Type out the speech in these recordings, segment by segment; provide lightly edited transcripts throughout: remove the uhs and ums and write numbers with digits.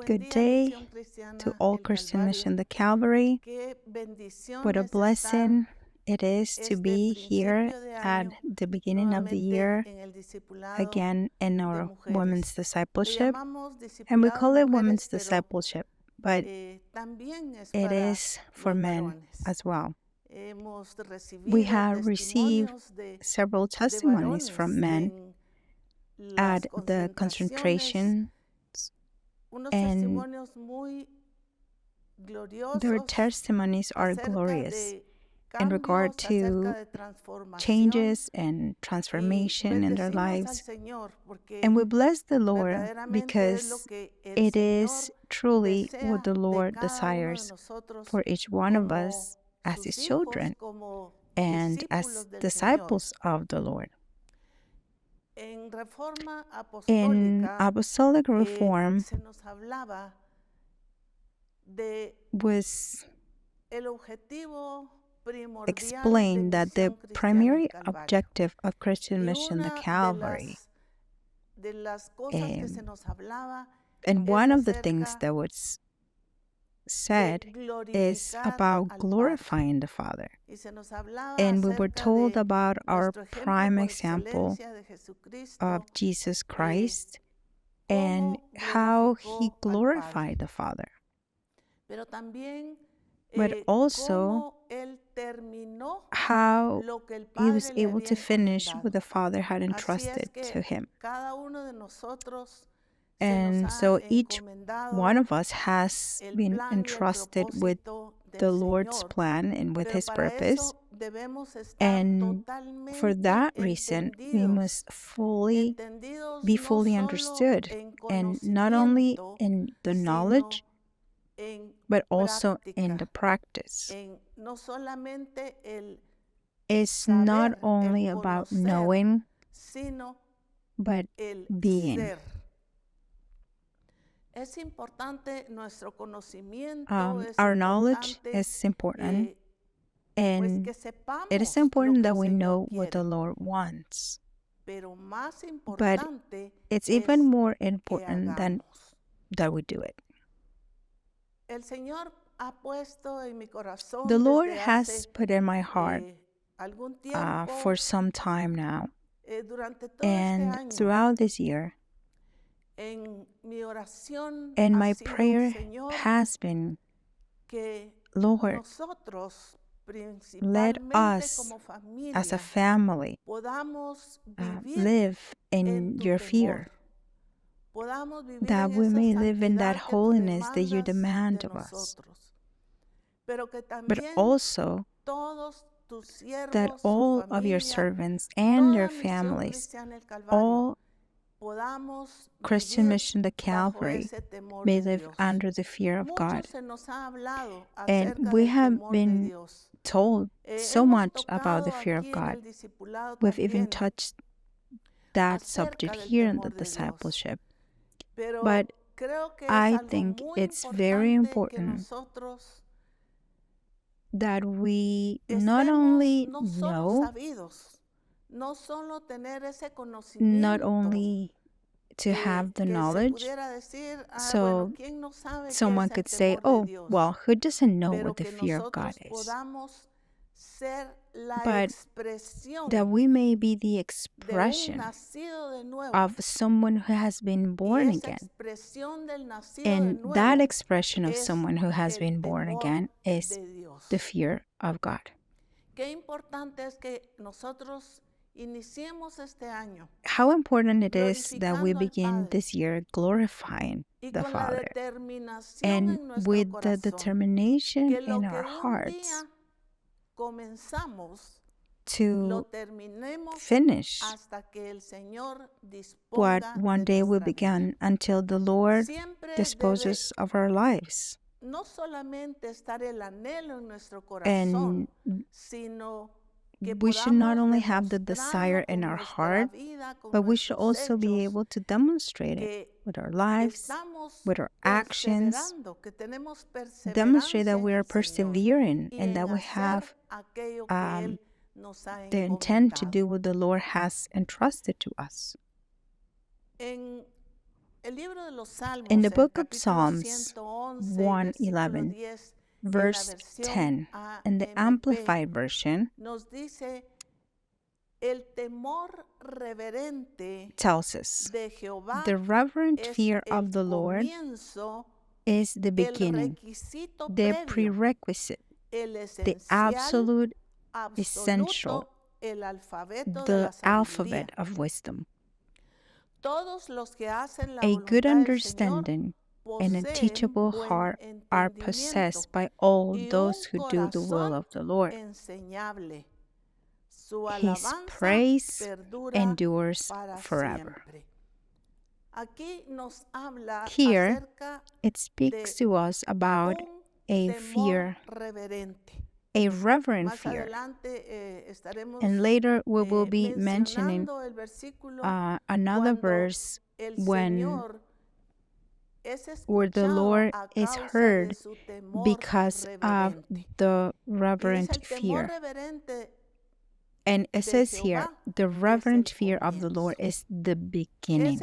Good day to all Christian Mission the Calvary. What a blessing it is to be here at the beginning of the year again in our women's discipleship. And we call it women's discipleship, but it is for men as well. We have received several testimonies from men at the concentration, and their testimonies are glorious in regard to changes and transformation in their lives. And we bless the Lord because it is truly what the Lord desires for each one of us as His children and as disciples of the Lord. In Apostolic Reform was explained that the primary objective of Christian Mission, the Calvary, and one of the things that was said is about glorifying the Father. And we were told about our prime example of Jesus Christ and how He glorified the Father. But also how He was able to finish what the Father had entrusted to Him. And so each one of us has been entrusted with the Lord's plan and with His purpose. And for that reason, we must be fully understood, and not only in the knowledge, but also in the practice. It's not only about knowing, but being. Our knowledge is important, and it is important that we know what the Lord wants. But it's even more important than that we do it. The Lord has put in my heart for some time now, and throughout this year, and my prayer has been, Lord, let us as a family live in your fear, that we may live in that holiness that you demand of us, but also that all of your servants and their families, all Christian Mission, the Calvary, may live under the fear of God. And we have been told so much about the fear of God. We've even touched that subject here in the discipleship. But I think it's very important that we not only know, not only to have the knowledge, so someone could say, oh, well, who doesn't know what the fear of God is? But that we may be the expression of someone who has been born again. And that expression of someone who has been born again is the fear of God. How important it is that we begin this year glorifying the Father, and with the determination in our hearts to finish what one day we began until the Lord disposes of our lives. And we should not only have the desire in our heart, but we should also be able to demonstrate it with our lives, with our actions, demonstrate that we are persevering and that we have the intent to do what the Lord has entrusted to us. In the book of Psalms 111, verse 10, in the Amplified Version, tells us, the reverent fear of the Lord is the beginning, the prerequisite, the absolute essential, the alphabet of wisdom. A good understanding and a teachable heart are possessed by all those who do the will of the Lord. His praise endures forever. Here, it speaks to us about a fear, a reverent fear. And later we will be mentioning another verse where the Lord is heard because of the reverent fear. And it says here, the reverent fear of the Lord is the beginning,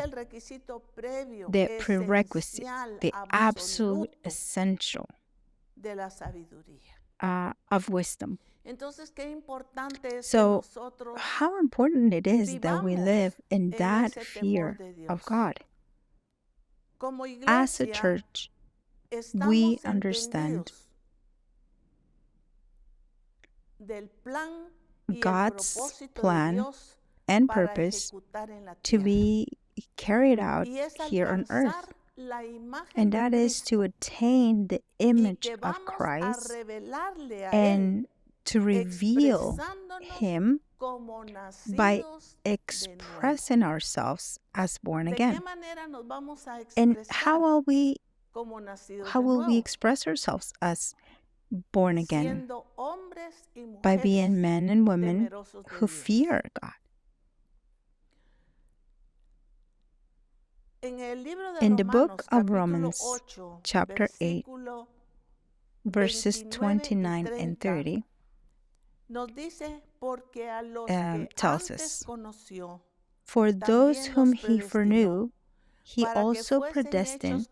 the prerequisite, the absolute essential of wisdom. So, how important it is that we live in that fear of God. As a church, we understand God's plan and purpose to be carried out here on earth, and that is to attain the image of Christ and to reveal Him by expressing ourselves as born again. And how will we express ourselves as born again? By being men and women who fear God. In the book of Romans, chapter 8, verses 29 and 30, tells us, for those whom He foreknew, He also predestined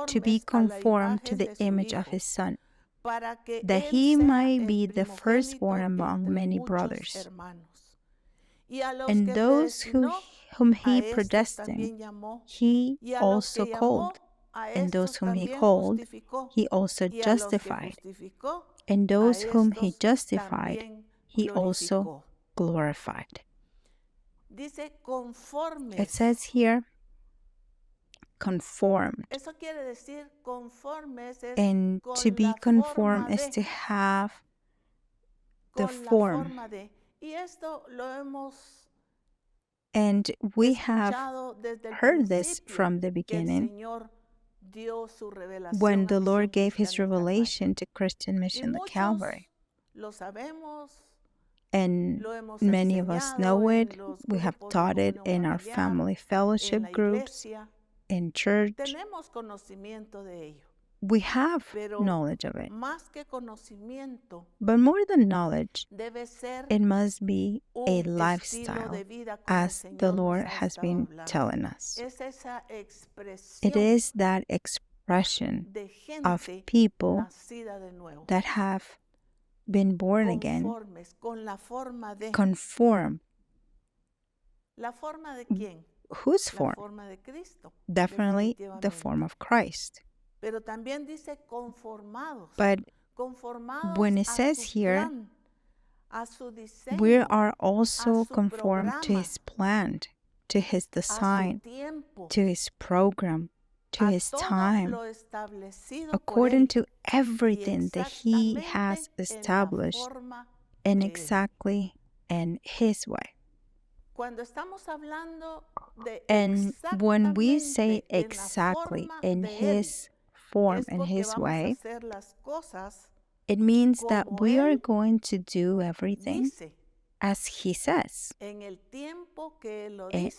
to be conformed to the image of His Son, that He might be the firstborn among many brothers. And those whom He predestined, He also called. And those whom He called, He also justified. And those whom He justified, He also glorified. It says here, conformed. And to be conformed is to have the form. And we have heard this from the beginning when the Lord gave His revelation to Christian Mission, the Calvary. And many of us know it. We have taught it in our family fellowship groups, in church. We have knowledge of it. But more than knowledge, it must be a lifestyle, as the Lord has been telling us. It is that expression of people that have been born again, conform. Whose form? Definitely the form of Christ. But when it says here, we are also conformed to His plan, to His design, to His program, to His time, according to everything that He has established, and exactly in His way. And when we say exactly in His form and His way, it means that we are going to do everything as He says,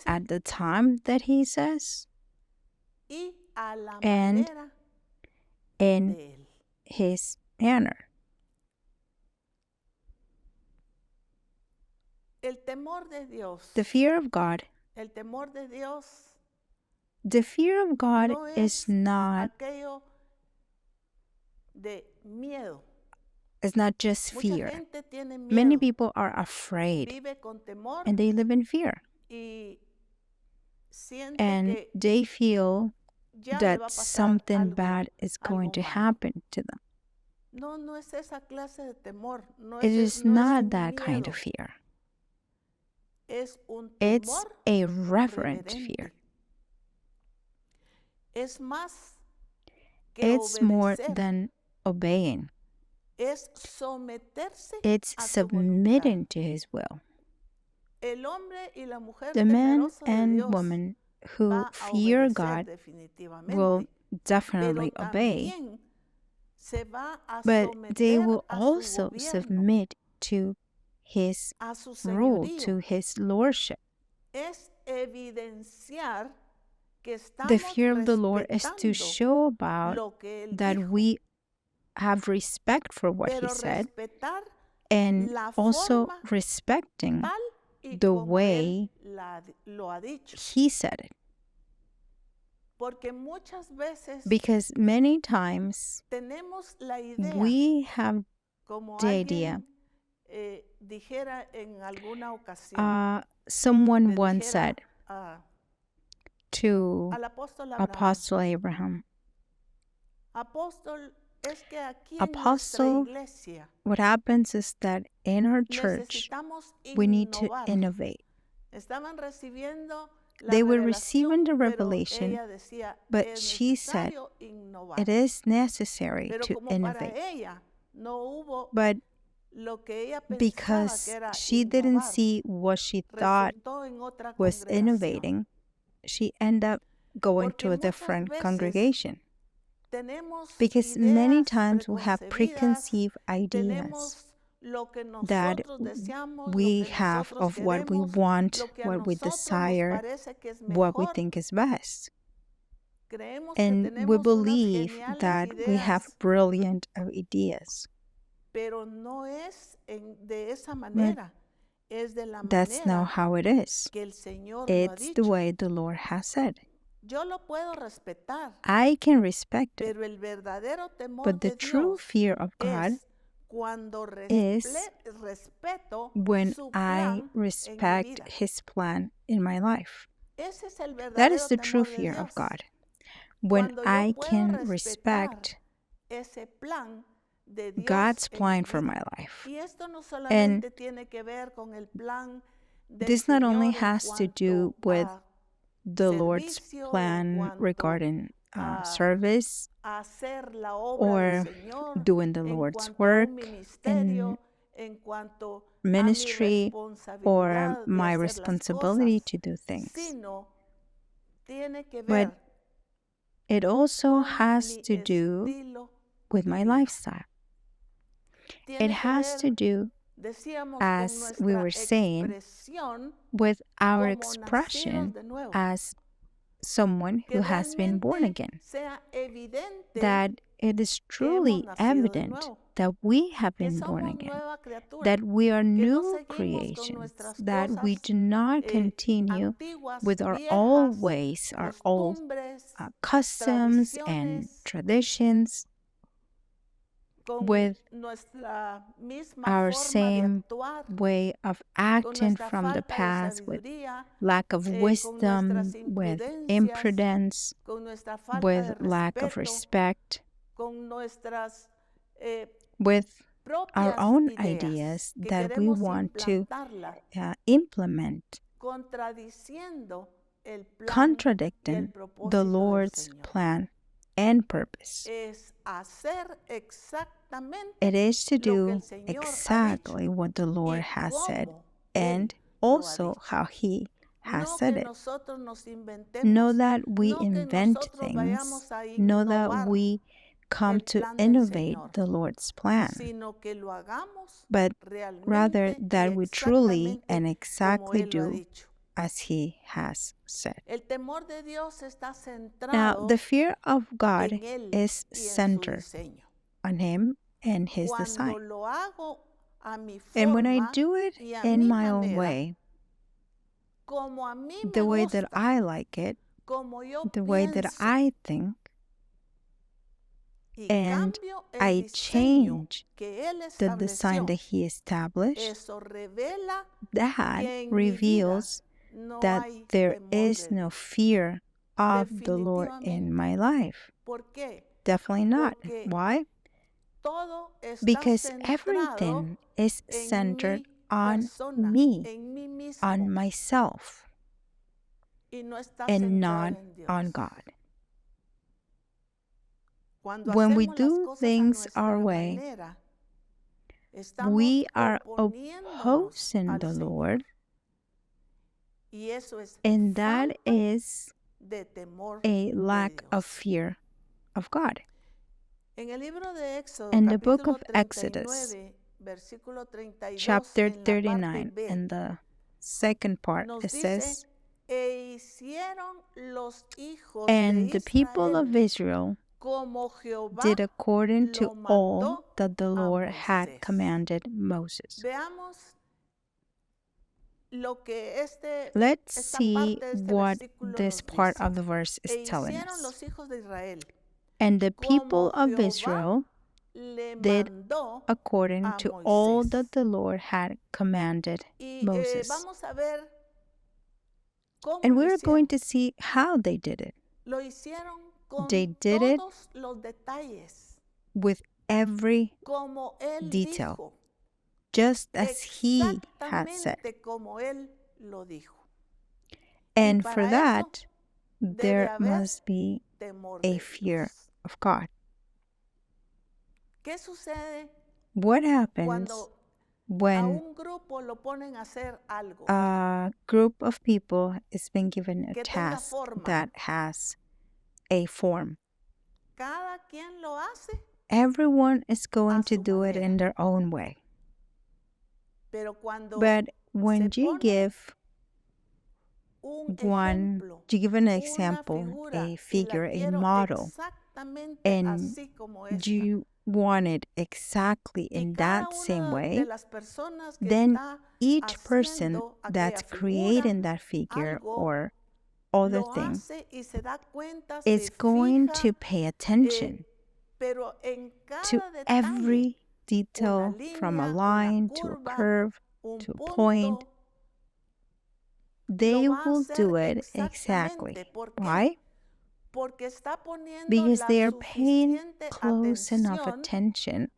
at the time that He says, and in His manner. The fear of God The fear of God no is not aquello de miedo. It's not just Mucha fear. gente tiene Many miedo, people are afraid vive con temor and they live in fear. y siente And que they feel ya le va that a pasar something algo, bad is going algo to malo. happen to them. No, no es esa clase de temor, no It es, is no es not un that miedo, kind of fear. es un It's temor a reverent reverente. fear. Es más que It's more obedecer, than obeying. es someterse It's a su voluntad. submitting to His will. El hombre y la mujer The man temeroso de and Dios woman who va a fear obedecer God definitivamente, will pero definitely obey, también se va a but they someter will a su also gobierno, submit to His a su rule, señorío. to His lordship. Es evidenciar que The estamos fear of the Lord is to respetando show about lo que Él that dijo, we have respect for what He pero said respetar and la also forma respecting tal y the como Él way lo ha dicho. He said it. Porque muchas veces Because many times tenemos la idea, we have como the alguien idea. dijera en alguna ocasión, Someone le once dijera said to al apóstol Abraham, Apostle Abraham, apóstol, es que aquí en nuestra Apostle, iglesia what happens is that in our church, necesitamos we need to innovar. innovate. Estaban recibiendo la They were revelación, receiving the pero revelation, ella decía, but es she said necesario innovar. it is necessary Pero to como para innovate. ella no hubo But lo que ella pensaba because que era she didn't innovar, see what she thought resultó en otra was congregación. innovating, she ended up going Porque to a muchas different veces congregation. tenemos Because many ideas times we have preconceived ideas tenemos lo que that nosotros deseamos, we lo que have nosotros of what we queremos, want, lo que a what we nosotros nos desire, parece que es what we mejor. think is best. Creemos que And we tenemos unas believe geniales that we have ideas, brilliant ideas. pero no es de esa manera. Es de la That's not manera how it is. que el Señor lo ha It's the dicho. way the Lord has said. Yo lo puedo respetar, I can respect it, pero el verdadero temor but the de true Dios fear of God es cuando is respeto when su I plan en mi respect vida. His plan in my life. Ese es el That is verdadero the true temor de fear of Dios. God. When Cuando I yo puedo can respetar respect ese plan de Dios God's en mi plan for vida. my life. Y esto no And solamente tiene que ver con el plan del this not only Señor en has to do cuanto with a the Lord's servicio, en plan cuanto regarding a service hacer la obra or del Señor, doing the en Lord's cuanto a un work ministerio, in en cuanto ministry a mi or responsabilidad de my hacer las responsibility cosas, to do things. sino tiene que But ver it also con has mi to do estilo with de my vida. lifestyle. It Tiene que has to ver, do, decíamos, as con we nuestra were saying, expresión with our como expression nacidos de nuevo. as someone Que who has been born realmente again. sea evidente That it is que hemos truly nacido de evident nuevo, that we have que been born somos again, nueva criatura, that we are que no new seguimos con creations, nuestras that we cosas do not continue antiguas, with our old viejas, ways, our old costumbres, customs and tradiciones, traditions, con with nuestra misma our forma de same actuar, way of con acting nuestra from the falta de past, with sabiduría, lack of con wisdom, nuestras with imprudencias, imprudence, con nuestra falta with de lack of respeto, respect, con nuestras with our propias own ideas ideas que that we queremos want to implantarlas, implement, contradiciendo el plan y el contradicting the propósito del Lord's Señor. plan and purpose. Es hacer exactamente It is to lo que do el Señor ha dicho exactly what the Lord y has said cómo and Él lo ha also dicho. how He has No said que it. nosotros nos inventemos, Know that we no que invent nosotros things, vayamos a know that innovar we come el to plan del innovate Señor, the Lord's plan, sino que lo hagamos but rather realmente y that we truly exactamente and como exactly Él lo ha do dicho. as He has said. El temor de Dios está Now, centrado the fear of God en Él is y en su centered diseño. on Him and His Cuando design. lo hago a mi And when I forma do it y a in mi my own manera, way, como a mí me the way that gusta, I like it, como yo the way that pienso I think, y and cambio el I diseño change que Él the design estableció, that He established, eso revela that que en mi vida reveals no that hay there temor is de no Dios. fear of the Lord in Definitivamente. my life. ¿Por qué? Definitely not. Porque Why? todo está Because centrado everything is en centered mi on persona, me, en mí mismo, on myself, y no está and centrado not en Dios. on God. Cuando When we hacemos las do cosas a things our nuestra way, manera, estamos we are oponiéndonos opposing al the Señor. Lord, Y eso es and that falta is de temor a de lack of Dios. fear of God. En el libro de Éxodo, In the book capítulo of Exodus, 39, versículo 32, chapter en la parte 39, B, in the second part, nos it dice, says, e hicieron los hijos and de the people of Israel Israel como Jehová did according to lo all mandó that the a Lord had Moisés. commanded Moses. Veamos lo que Let's esta see parte de este what versículo this nos part dice. of the verse is E telling hicieron us. los hijos de Israel And the people como of Jehová Israel le did mandó according a to all Moisés. that the Lord had commanded Y Moses. vamos a ver cómo And lo we're hicieron. going to see how they did it. Lo hicieron con They did it todos los detalles, with every como él detail, dijo, just as He had said. exactamente como él lo dijo. And para for eso that, debe there haber must be temor a de fear Dios. of God. ¿Qué sucede What happens cuando a when un grupo lo ponen a hacer algo a group of people is being given a que tenga task forma? that has a form? Cada quien lo hace, Everyone is going a to su do it in manera. their own way. pero cuando But when se you pone give un one, ejemplo, you give an una example, figura, a y la figure, a quiero model, exactamente and así como esta. you want it exactly Y in cada that same una way, de las personas que then está each person haciendo that's aquella figura, creating that figure algo, or other lo thing hace y se da cuenta, is se going fija, to pay attention pero en to cada detalle, every detail, una from a línea, line una to a curva, curve un to a punto, point. They lo va a will hacer do it exactly. exactamente. ¿Por qué? Why? Porque está poniendo Because la they are paying suficiente close enough atención attention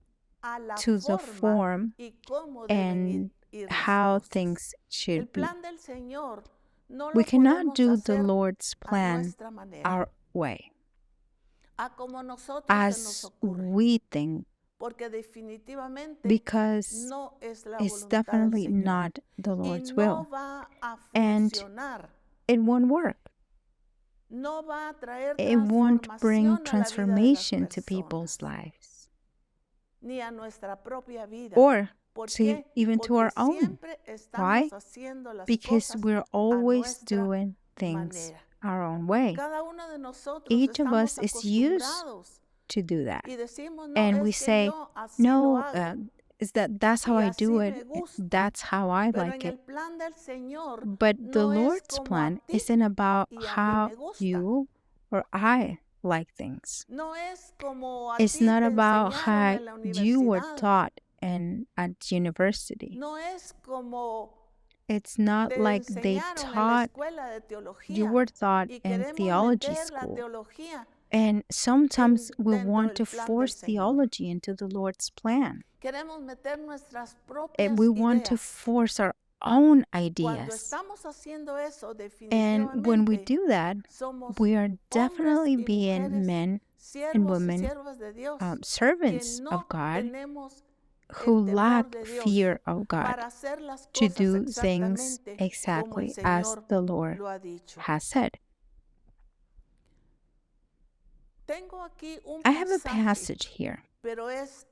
a la to the forma form y cómo deben and ir las how cosas. things El should be. plan del Señor no We lo cannot podemos do the hacer Lord's a plan nuestra manera, our way, a como nosotros se nos as ocurre, we think, porque definitivamente because no es la it's voluntad del definitely Señor not the y Lord's no will. va a And funcionar, it won't work. no va a traer It won't bring transformación a la vida de las transformation to personas, people's lives, ni a nuestra propia vida. or ¿Por to qué? even to Porque our own. siempre Why? estamos haciendo las Because cosas we're a always nuestra doing things manera. our own way. Cada uno de nosotros Each of estamos us is used acostumbrados to do that. y decimos, no, And we es que say, yo así lo no, hago is that's how y I así do me it. gusta. That's how I Pero like en it. el plan del Señor But the no es Lord's como a plan ti isn't about y a mí how me gusta. you or I like things. No es como a It's ti not te about enseñaron how en la you were universidad. taught at university. No es como It's not te like they enseñaron en la taught, escuela de you teología were taught y in queremos theology meter la school. teología And sometimes we dentro want del to plan del force Señor. theology into the Lord's plan. Queremos meter nuestras propias And we want to ideas. force our own Cuando ideas. estamos haciendo eso, And when we definitivamente do that, somos we are hombres definitely y being mujeres, men and siervos y women, siervas de Dios, que servants no of God, tenemos who el temor lack de Dios fear of God para hacer las to cosas do things exactamente como el exactly as Señor the Lord lo ha dicho. has said. Tengo aquí un I have a pasaje, passage here, pero es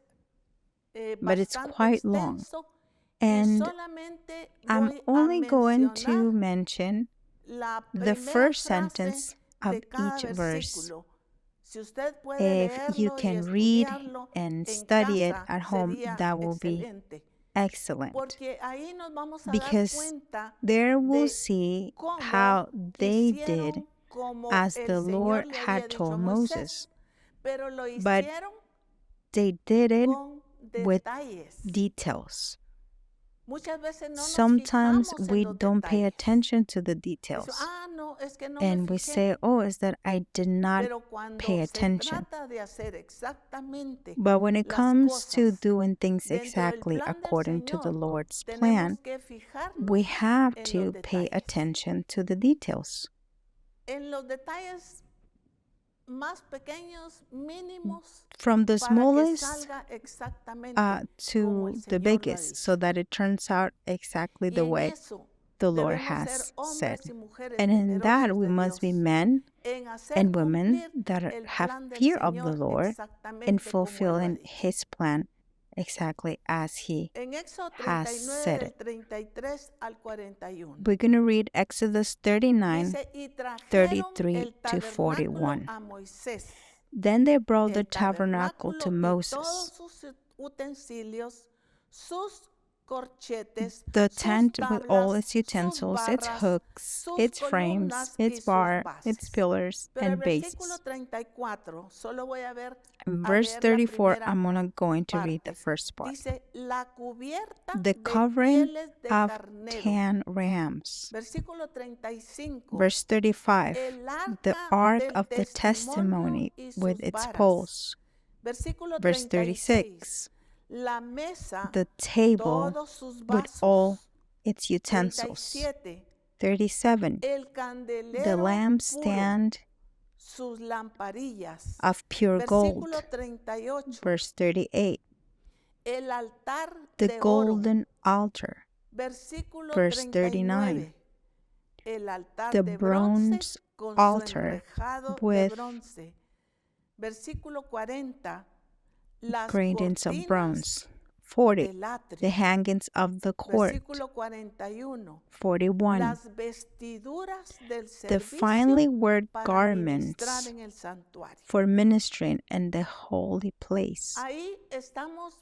but it's bastante quite long, extenso and y solamente I'm voy a only going to mencionar mention la the primera first frase sentence of de cada each verse. versículo. Si usted puede If you leerlo y can read estudiarlo and en study it casa, at home, sería that will be excelente. excellent, Porque ahí nos vamos a dar because cuenta there we'll de see cómo how they did hicieron como as el the Señor Lord le había had dicho a told Moisés, Moses. pero lo But hicieron they did it con with detalles. details. Muchas veces no nos Sometimes fijamos en we los don't pay detalles. attention to the Decimos, details. no, es que no me And we fijé. say, oh, is that I did not Pero cuando pay se attention. trata de hacer exactamente But when it las comes to cosas doing things dentro del exactly plan del according to the Señor, Lord's plan, tenemos que fijarnos we have en to los pay detalles. attention to the details. En los detalles más pequeños, mínimos, From the para que smallest salga exactamente como to el the Señor lo ha biggest, dicho. so that it turns out exactly Y the en way eso the Lord debemos ser has said. hombres y mujeres And in that, temerosos we de must be Dios, men en hacer and women cumplir that el have plan del fear of the Señor Lord and exactamente como Él lo ha fulfilling dicho. His plan exactly as He En Éxodo has 39 said del it. 33 al 41. We're going to read Exodus 39, Dice, y trajeron 33 el to tabernáculo 41. a Moisés, Then they brought the el tabernacle to tabernáculo y Moses, todos sus utensilios, sus corchetes, the sus tent with all tablas, its sus utensils, its barras, hooks, sus its frames, columnas its y sus bar, its bases. pillars, Pero el and versículo bases. 34, solo voy a In a verse leer la 34, primera I'm going to read the parte. first part. Dice, la cubierta The de covering pieles de of carnero. 10 rams. Versículo 35. Verse 35, El the arca ark del of the testimonio testimony y with sus its varas. poles. Versículo Verse 36. 36, La mesa, the table todos sus with all vasos. its utensils. 37. 37, El the candelero puro, lampstand sus lamparillas. of pure gold. Versículo 38. Verse 38, El altar the de oro. golden altar. Versículo Verse 39. El altar the de bronce bronze con su altar enrejado de with bronce. Versículo 40. Las gratings of cortinas bronze. 40, del atrio. the hangings of the court. Versículo 41. 41, Las vestiduras del the servicio finely worked para ministrar garments en el santuario. for ministering in the holy place. Ahí estamos,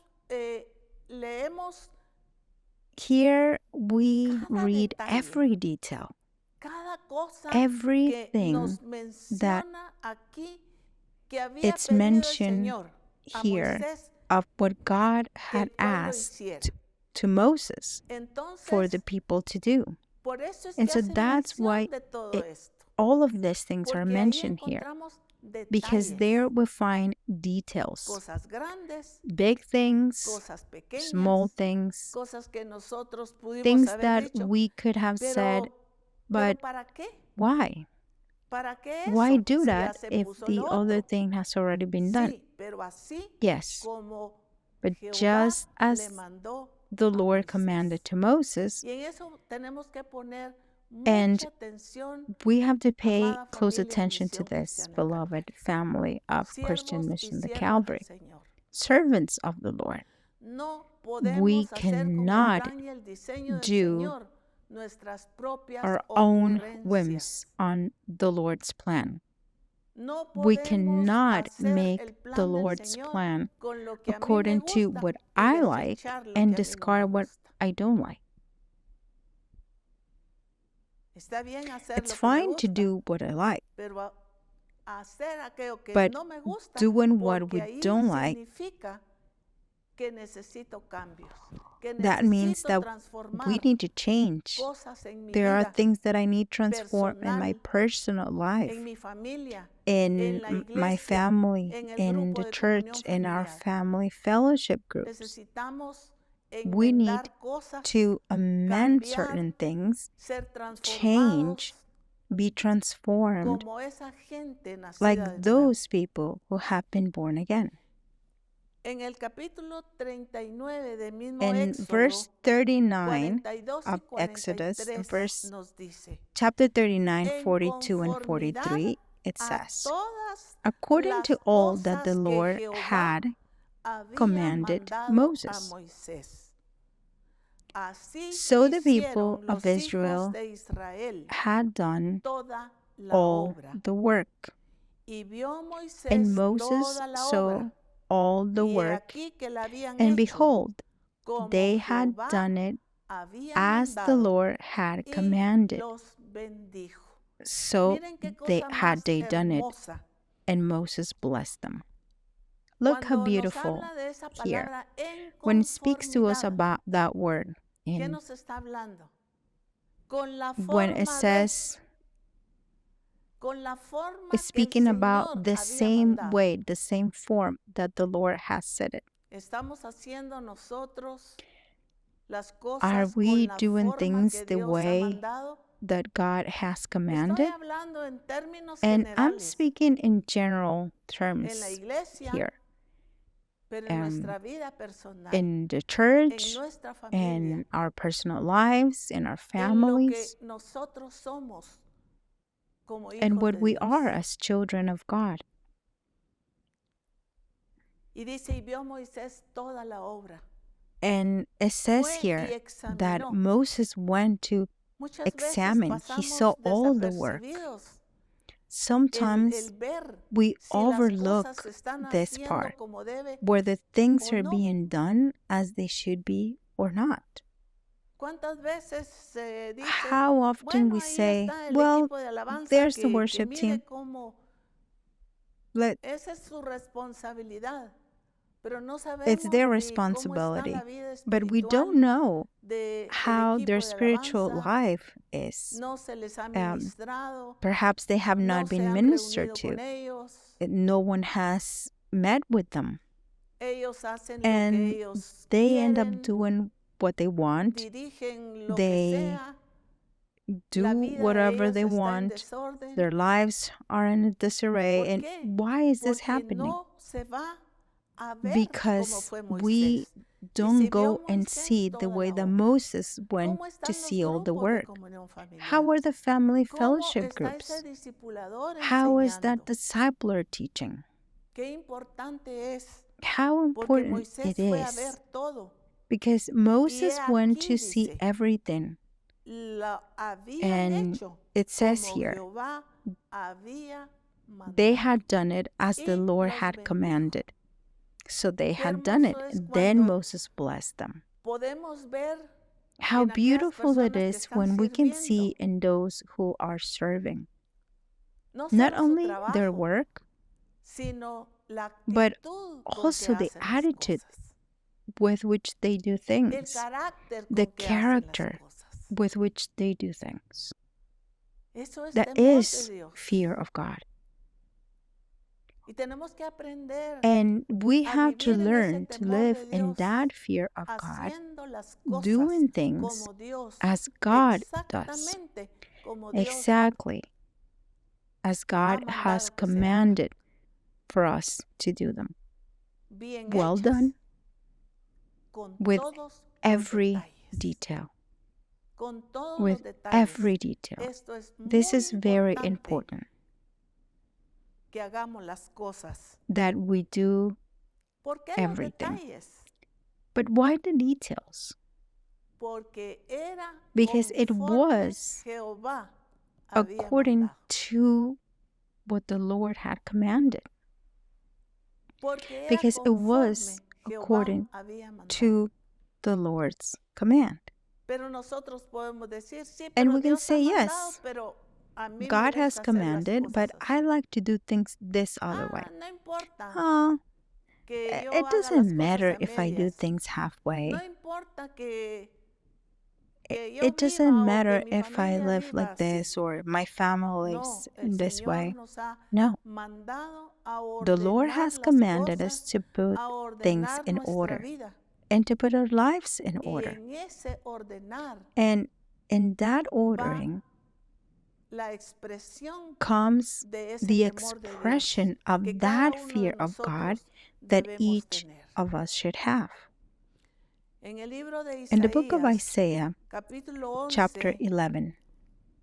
leemos Here we cada read detalle, every detail, cada cosa everything que nos that menciona aquí que había it's pedido el mentioned Señor a here Moisés of what God que had el pueblo asked hiciera. to Moses for the Entonces, people to do. por eso es And que so hace that's mención why de todo it, esto, all of these things are porque ahí mentioned here, encontramos because detalles, there we find details, cosas grandes, big things, cosas small pequeñas, things, cosas que nosotros pudimos things haber that dicho, we could have said, pero but ¿para qué? why? ¿Para qué Why eso? do Si ya that se if puso the lo other otro. thing has already been done? Sí, pero así Yes, como but Jehová just le as mandó the a Lord Moisés. commanded to Moses, Y en eso tenemos que poner and mucha atención, we have to pay amada close familia attention to Misión this, Cristiana beloved Calvario. family of Christian Siervos y Mission, the siervas del Calvary, Señor. servants of the Lord. No We podemos hacer con el cannot plan y el diseño del do Señor nuestras propias our own ocurrencias. whims on the Lord's plan. No We podemos cannot hacer el make plan the del Lord's Señor plan con lo que a mí me according to gusta what y I like desechar lo que a and mí no me discard what gusta. I don't like. Está bien hacer It's lo que me fine to gusta, do what I like, pero hacer aquello que but no me gusta, doing what porque we ahí don't like, significa que necesito cambios, que that means necesito that we transformar need to change. cosas en mi There are vida, things that I need transform in my personal, personal life, en mi familia, in la my iglesia, family, en el in grupo the de church, comunión in our familiar. family fellowship groups. Necesitamos We need enmendar cosas, to amend cambiar, certain things, ser change, transformados be transformed como esa gente nacida like de nuevo. those people who have been born again. En el capítulo 39 del mismo In Éxodo, verse 39 42 of y Exodus, 43 nos dice, chapter 39, en 42 and conformidad 43, it a says, todas according to las all that the cosas que Lord Jehová had había commanded mandado a Moses. Moisés. Así So the people hicieron of los Israel hijos de Israel had done toda la all obra. the work, Y vio Moisés and Moses toda la saw obra, all the y he work, aquí que la habían and hecho behold, como they had Jehová done it había as the mandado, Lord had y commanded. los bendijo. So Miren qué they cosa had más they done it, hermosa. and Moses blessed them. Look how Cuando nos beautiful habla de esa here. palabra en When it speaks to us conformidad, about that word, ¿qué in nos está hablando? Con la when it forma de, says con la forma it's que el speaking about Señor the había same mandado. way, the same form that the Lord has said it. Estamos haciendo nosotros las Are cosas we con la doing forma things que the Dios ha way mandado. that God has Estoy commanded? hablando en términos And I'm generales speaking in general en la terms iglesia, here, pero en nuestra vida personal, in the en church, nuestra familia, in our personal lives, in our en lo que families, nosotros somos como and hijos what de we Dios. are as children of God. Y dice, y vio Moisés toda la obra. And it says Fue y here that examinó. Moses went to Muchas veces examine. He saw pasamos all the work. desapercibidos Sometimes el ver we si las overlook cosas se están this haciendo part, como debe where things o are no. being done as they should be or not. ¿Cuántas veces se dice, How often bueno, we ahí say, está el well, equipo de alabanza there's the que worship mire team. cómo Esa es su responsabilidad, pero no sabemos It's their ni cómo está responsibility. la vida But we don't espiritual know del how equipo their de spiritual alabanza. life is. No se les ha ministrado, Perhaps they have no not se been han ministered reunido con to. ellos. No one has met with them. Ellos hacen lo que And ellos they end up quieren, doing what they want. dirigen lo They que sea. La do vida de whatever ellos they está en want. desorden. Their lives are in disarray. ¿Por And qué? why is this Porque happening? no se va a ver como Because fue we Moisés. don't Y si go vio and Moisés see the toda way la that obra, Moses went ¿cómo to están los see all the grupos de work. comunión familiar? How are the family ¿Cómo fellowship está ese groups? discipulador How is that enseñando? discipler teaching? Qué importante es, How porque important Moisés it fue a ver is. todo. Because Y Moses he went aquí to see dice, everything. lo habían And hecho it says como here, Jehová había they mandado. had done it as the Y Lord los had bendijo. commanded. So they Qué had done it. hermoso es Then cuando Moses blessed them. podemos ver How en aquellas beautiful it personas que is están when we can sirviendo, see in those who are serving no not solo su only their trabajo, work, sino la but actitud con also que the hacen las attitude cosas, with which they do el things, carácter the con que hacen las character cosas. with which they do things. Eso es That temor de is Dios. fear of God. Y tenemos que aprender And we a have to vivir en ese learn to temor live de in Dios, that fear of God, haciendo las cosas doing things como Dios, as God does, exactamente como Dios exactly as God mandado has que se haga. commanded for us to do them. Bien Well hechas, done, con with todos los every detalles, detail, con todos with los detalles. every detail. Esto es This muy is very importante, important que hagamos las cosas. that we do ¿Por qué los everything. detalles? But why the details? Porque era Because it conforme was Jehová había according mandado. to what the Lord had commanded. Porque era Because it was conforme Jehová according había mandado. to the Lord's command. Pero nosotros podemos decir, sí, And pero we can Dios ha say, mandado, yes, pero a mí me God has gusta hacer las commanded, cosas but así. I like to do things this other way. No importa Oh, que yo it haga las doesn't matter cosas a if I do medias. things halfway. No importa que yo It viva doesn't o matter que mi if I familia live viva like así. this or my family No, lives el in this Señor way. nos ha No, mandado a the Lord ordenar has las commanded us cosas, to put a things ordenar in nuestra order vida. and to put our lives in Y order. en ese ordenar And in that va ordering la expresión comes de ese the temor de Dios expression of que cada that uno de fear of God nosotros that debemos each tener. of us should have. En el libro de In the book of Isaías, Isaiah, capítulo chapter 11, 11,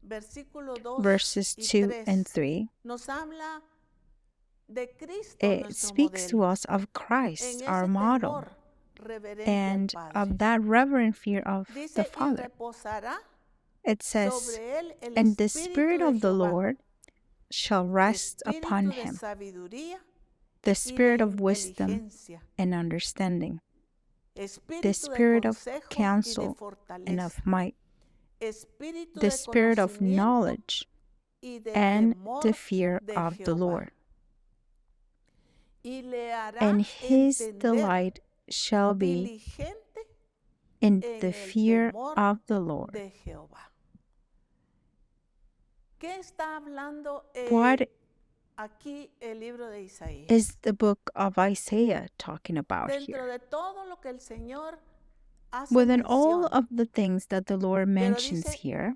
versículo 2 verses y 2 and 3, 3, nos habla de Cristo, it nuestro speaks to modelo, us of en Christ, ese our model, temor reverente and al Padre. of that reverent fear of the Dice, y Father. reposará It says, sobre él el and the espíritu Spirit de of the Jehová, Lord shall rest upon espíritu de him, sabiduría the y Spirit de of wisdom inteligencia, and understanding, the espíritu de Spirit of consejo y de counsel and fortaleza, of might, espíritu the de Spirit of conocimiento knowledge and temor the fear de of the Jehová. Lord. Y le hará And his entender delight shall be diligente in en the el fear temor of the Lord. de Jehová. ¿Qué está hablando What aquí el libro de Isaías? is the book of Isaiah talking about Dentro here? de todo lo que el Señor hace Within all mención, of the things that the Lord mentions dice, here,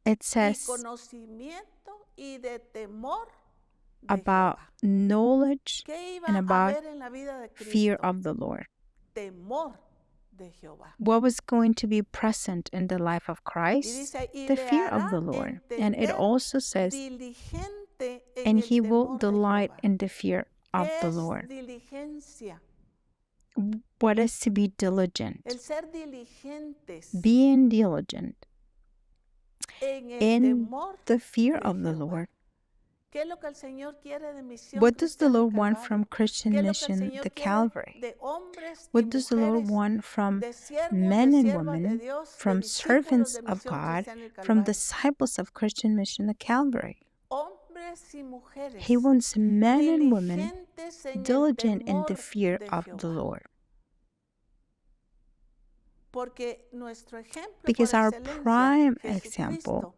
it y says conocimiento y de temor de about Jehová. knowledge ¿Qué iba and a about haber en la vida de fear Cristo? of the Lord. Temor de Jehová. What was going to be present in the life of Y Christ? dice, y The le fear of hará the Lord. And it entender also says, diligente en and el he will temor de delight Jehová. in the fear of ¿Qué the es Lord. diligencia? What is to be diligent? El ser diligentes Being diligent en el in temor the fear de of the Jehová. Lord. ¿Qué es lo que el Señor quiere de Misión What does the Cristiana Lord want Calvario? from ¿Qué Christian es lo que el Mission, Señor the quiere Calvary? de hombres y What does the Lord mujeres, want from de siervos, de men and siervas de women, Dios, de from discípulos servants de of Misión God, Cristiana del from Calvario? disciples of Christian Mission, the Calvary? Hombres y mujeres He wants men and women diligentes en el diligent in the temor fear de of the Jehová. Lord. Porque nuestro ejemplo Because por our excelencia, prime Jesucristo, example,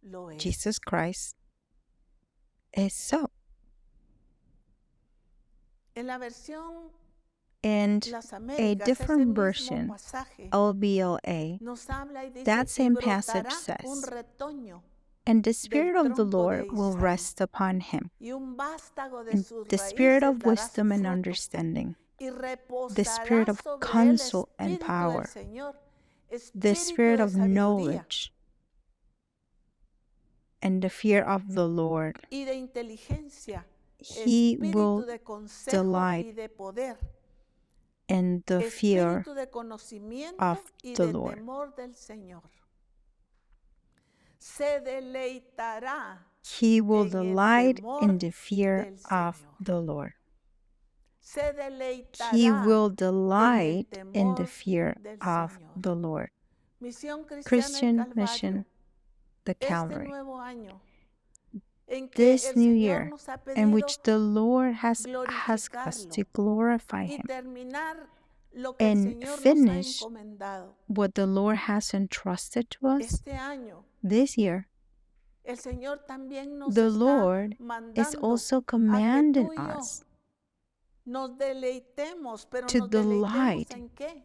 lo es. Jesus Christ, is so. En la versión And Las a Américas, ese different mismo version, pasaje LBLA, nos habla y dice, that y same brotará passage un says, retoño and the Spirit of the tronco Lord de will Isaí, rest upon him, y un vástago de and sus the Spirit raíces of dará su wisdom and fruto, understanding, y the Spirit reposará of sobre él counsel and espíritu del power, Señor, the espíritu Spirit de of sabiduría knowledge, and the fear of the Lord. y de inteligencia, He espíritu will de consejo delight y de poder, in the fear espíritu de conocimiento of y the de Lord. temor del Señor. Se deleitará He will en el delight temor in the fear del of Señor. the Lord. Se He deleitará will en el delight in the temor fear del of Señor. the Lord. Misión Cristiana del Christian Calvario, Mission, the este Calvary. nuevo año en que This el new Señor year, nos ha in pedido which the Lord has asked us glorificarlo to glorify y Him terminar lo que el and Señor nos ha finish encomendado. what the Lord has entrusted to us Este año this year. el Señor también nos The está Lord is mandando also a que commanding tú y yo us nos deleitemos, pero to nos deleitemos delight. ¿en qué?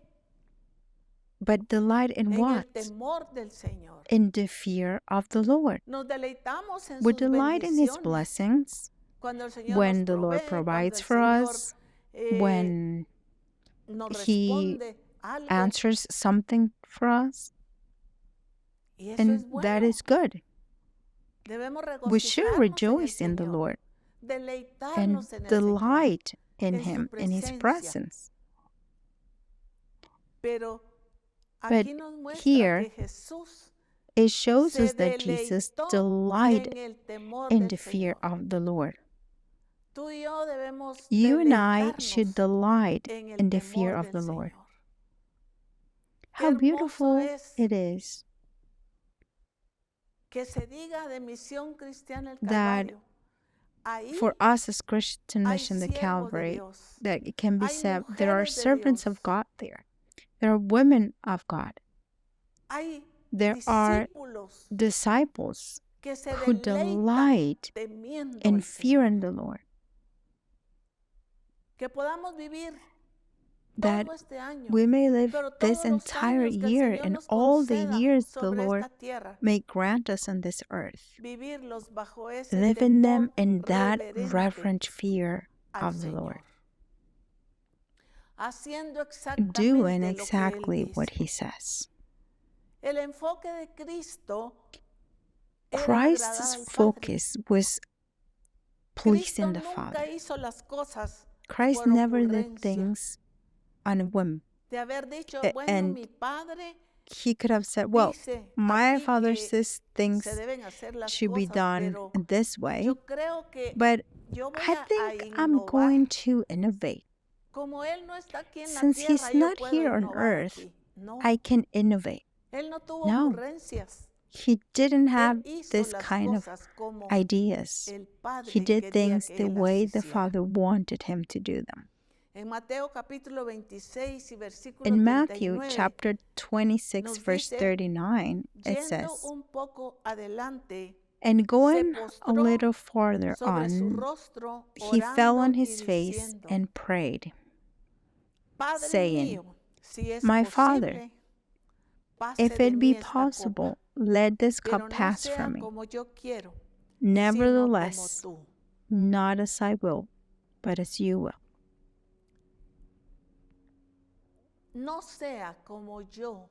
But delight in En el what? temor del Señor. In the fear of the Lord. Nos deleitamos en We sus delight in His bendiciones. blessings Cuando el Señor when nos the Lord provee, cuando provides el for Señor us, when nos He responde algo. answers something for us, Y eso es and bueno. that is good. Debemos We should regocijarnos en el rejoice in the Señor, Lord and deleitarnos en el Señor, delight in en su Him, in His presencia. presence. Pero But aquí nos muestra here, que Jesús it shows se us that Jesus deleitó delighted en el temor in del the fear Señor. of the Lord. Tú y yo debemos You and I should deleitarnos delight en el in the fear temor of the del Lord. Señor. Qué How hermoso beautiful es it is que se diga de Misión Cristiana el that Calvario. Ahí for us as Christian hay Mission, the siervos de Calvary, Dios, that it can be hay said there are mujeres de servants Dios, of God there. There are women of God. hay There are discípulos disciples que se who deleitan delight temiendo in al fear Señor. in the Lord. Que podamos vivir That todo este año, we may live pero this todos los entire años que el year Señor and nos all the conceda years the sobre Lord esta tierra, may grant us on this earth. vivirlos bajo ese Live in them temor in that reverente reverent fear al of the Lord, Señor, haciendo doing exactamente lo que Él exactly what dice. He says. El enfoque de Cristo era Christ's agradar al Padre. focus was Cristo pleasing the nunca Father. hizo las cosas Christ por never did ocurrencia, things on a whim. de haber dicho, bueno, And mi Padre He could have said, well, dice my aquí Father que says things se deben hacer las should be cosas, done pero this way, yo creo que but yo voy I a think I'm innovar. going to innovate. Como Él no está aquí en la Since tierra, He's yo not puedo here on innovar earth, aquí. No, I can innovate. Él no tuvo No. ocurrencias. He didn't have Él hizo this las kind of cosas como ideas. el Padre He did quería things que the él las way the hiciera. Father wanted him to do them. En Mateo capítulo 26 y versículo In Matthew 39 chapter 26, nos verse dice, 39, it yendo says, un poco adelante, and se going a postró little farther sobre su on, rostro, he fell on orando y his face diciendo, and prayed, Padre saying, mío, si es My Father, posible, pase if de it mí be esta copa, possible, let this pero cup no pass sea from me. como yo quiero, sino como Nevertheless, tú. not as I will, but as you will. No sea como yo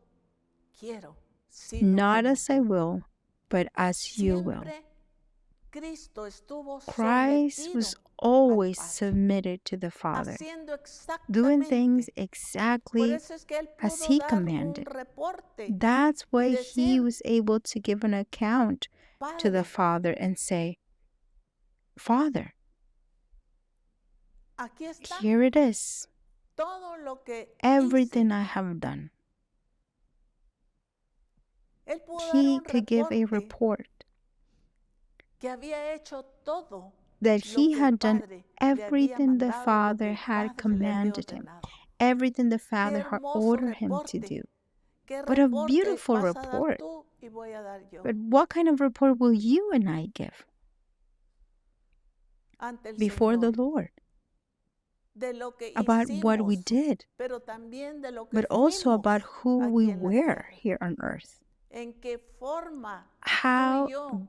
quiero, sino Not como as I tú. will, but as you will. Siempre Cristo estuvo Christ was sometido al always Padre, submitted to the Father, haciendo doing things exactamente. Por exactly eso es que él as pudo He dar un commanded. reporte That's why y He decir, was able to give an account to the Padre, Father and say, Father, aquí está here it is, todo lo que everything hice. I have done. Él pudo dar He un could give a reporte report que había hecho todo that lo He que el had done Padre le había everything the mandado, lo que Father el had Padre le había commanded Him, ordenado. everything the Qué Father had hermoso ordered Him to reporte. do. ¿Qué What a reporte beautiful vas a dar report. tú y voy a dar yo But what kind of report will you and I give ante el before the Señor? Lord De lo que about what we hicimos, did, pero también de lo que but also fuimos about who we aquí en la were tierra. here on earth? En qué forma tú How y yo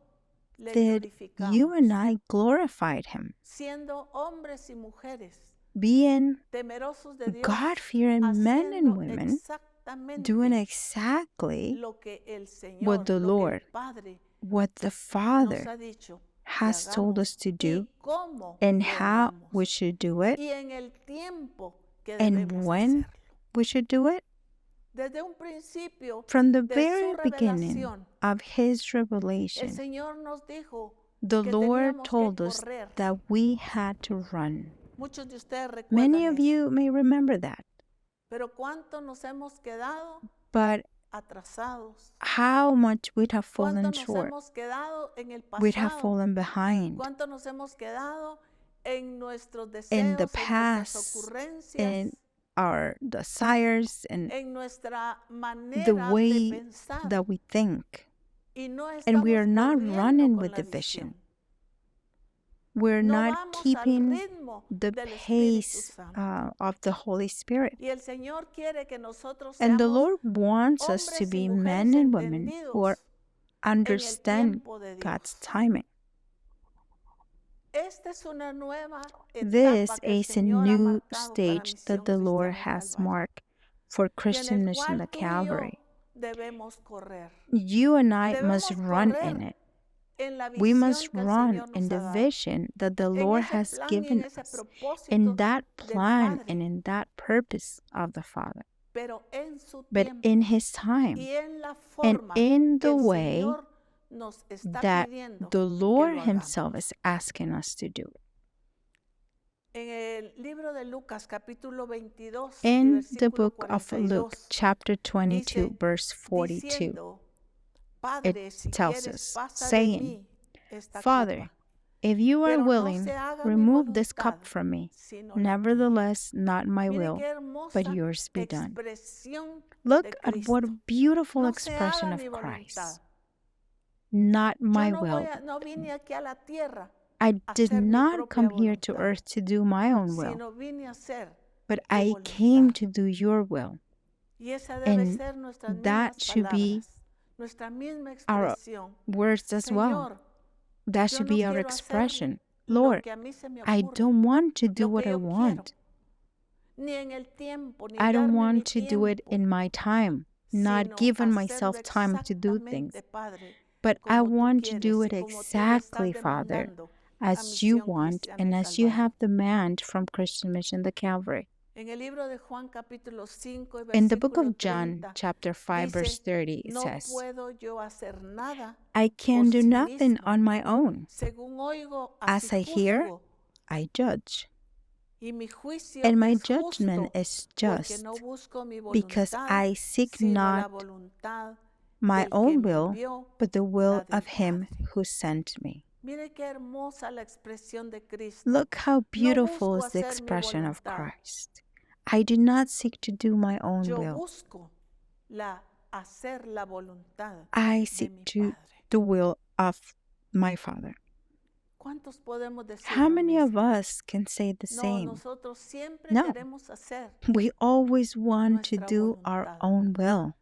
le did you and glorificamos, I glorified Him, siendo hombres y mujeres being temerosos de Dios, God-fearing men and haciendo women, exactamente doing exactly lo que el Señor, what the lo que Lord, el Padre what the nos Father ha dicho que has told us hagamos to do, y cómo and lo how hagamos we should do it, y en el tiempo que and debemos when hacerlo. we should do it. Desde un principio From the de very su beginning revelación, of His el revelation, Señor nos dijo the que Lord teníamos que told us correr. that we had to run. Muchos de ustedes Many recuerdan of eso. you may remember that, Pero ¿cuánto nos hemos quedado but atrasados? how much we'd have ¿Cuánto fallen nos short, hemos quedado en el we'd have pasado? fallen behind ¿Cuánto nos hemos quedado en nuestros in the deseos, en nuestras past, ocurrencias, in our desires, and en nuestra the manera de way pensar? that we think. Y no And we estamos are not corriendo running con with la the visión. vision. We're No not vamos al keeping ritmo the del Espíritu pace Santo. of the Holy Spirit. Y el Señor quiere que nosotros And the seamos Lord wants us to hombres y be mujeres men and women who entendidos en el understand tiempo de God's Dios. timing. Esta es una nueva This etapa que el is a Señor ha new marcado para stage that Misión the Lord Cristiana del has Calvario, marked for y en Christian el Mission, the cual tú y yo Calvary. debemos correr. You and I must Debemos run correr in it. en la We visión must que el run Señor in nos ha the dado, vision that the en Lord ese has plan y en given ese us, propósito in that del plan Padre, and in that purpose of the Father. pero en su But tiempo in His time y en la and forma in que the el way Señor nos está that pidiendo the que Lord lo Himself hagamos. is asking us to do. En el libro de Lucas, capítulo 22 y In the versículo book of Luke, 42, chapter 22, dice, verse 42, diciendo, it Padre, si tells quieres, us, pasa de saying, mí esta Father, copa, if you are pero no willing, se haga mi remove this voluntad, cup from me. sino la tuya. Nevertheless, not my Mire will, qué but hermosa yours be done. expresión Look de at what a Cristo. beautiful No se expression haga of mi Christ. voluntad. Not Yo my no will. no vine aquí a la tierra I a did hacer mi not propia come here to voluntad, earth to do my own will, sino vine a hacer but tu I came voluntad. to do your will. Y esa debe And ser nuestras that mismas should be palabras, nuestra misma our expresión. words as well. Señor, That yo should no be our quiero hacer expression. lo Lord, que a mí se me I ocurre, don't want to do lo what que I yo quiero, want. ni en el tiempo, ni I don't darme mi want to do it tiempo, in my time, not sino giving hacerlo myself time to do things. exactamente, Padre, But I como tú want to quieres do y it como tú lo estás exactly, Father, demandando a as you Misión want Cristiana and del as you Calvario. have demand from Christian Mission, the Calvary. En el libro de Juan capítulo 5 y In the book versículo of John, 30, chapter 5, verse dice, 30, it no says, puedo yo hacer nada I por can do sí nothing mismo. on my own. Según oigo, As así I hear, juzgo, I judge. y mi juicio And my es judgment justo, is porque just, no busco mi because voluntad, I seek sino la not voluntad my del que own me will, envió, but the la will del of him Padre. who sent me. Mire qué hermosa la expresión de Cristo. Look how No beautiful busco is the hacer mi expression of voluntad. Christ. I do not seek to do my own Yo will. busco hacer la voluntad I de seek mi to Padre. the will of my Father. ¿Cuántos podemos decir How lo many of mismo? us can say the No, same? nosotros siempre No. queremos hacer, We always want to nuestra do our voluntad. own will.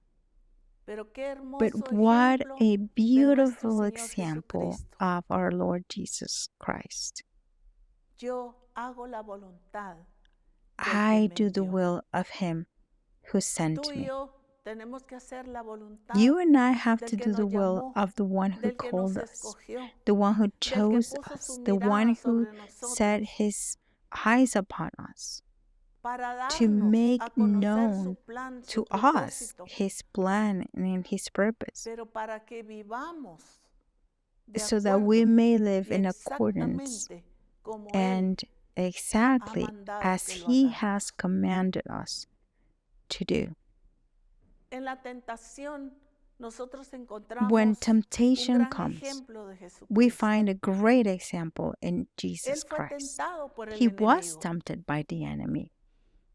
pero qué But hermoso what ejemplo a de nuestro beautiful Señor example Jesucristo. of our Lord Jesus Christ. Yo hago la voluntad del I que do me the envió. will of him who sent Tú y me. yo tenemos que hacer la voluntad You and I have del to que do the nos will llamó, of the one who del que nos called us, escogió, the one who del que chose puso us, su the one mirada who sobre set nosotros his eyes upon us, para to darnos make a conocer su known plan, to su us propósito, his plan and his purpose, pero para que vivamos de so that we acuerdo may live y in accordance exactamente como Él and exactly ha mandado as que lo he hagamos. has commanded us to do. En la tentación nosotros When encontramos un temptation gran comes, ejemplo de we Jesucristo. find a great example in Él Jesus fue Christ. tentado por el He was enemigo. tempted by the enemy,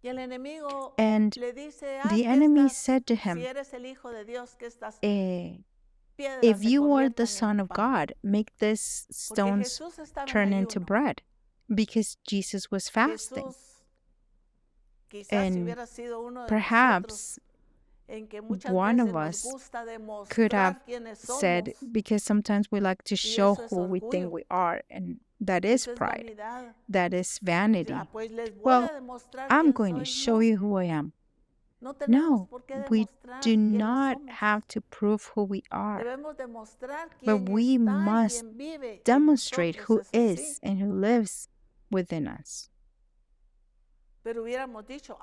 Y el enemigo and le dice, haz the que enemy estas, said to si him, eres el hijo de Dios, que estas If piedras se you are the conviertan Son en of pan. God, make these Porque stones Jesús estaba en turn into ayuno. bread. Because Jesus was fasting. Jesús quizás si And hubiera sido uno de nosotros perhaps en que muchas one veces of nos us gusta could have demostrar quiénes said, somos. because sometimes we like to Y show eso es who we think orgullo. we are, and that is Eso es pride, vanidad. that is vanity. Ya, pues les voy Well, a demostrar I'm quién going to soy. show you who I am. No tenemos No, por qué we demostrar do quiénes not somos. have to prove who we are, Debemos demostrar but quién we está y must quién vive en demonstrate who nosotros. Es así. is and who lives within us. Pero hubiéramos dicho,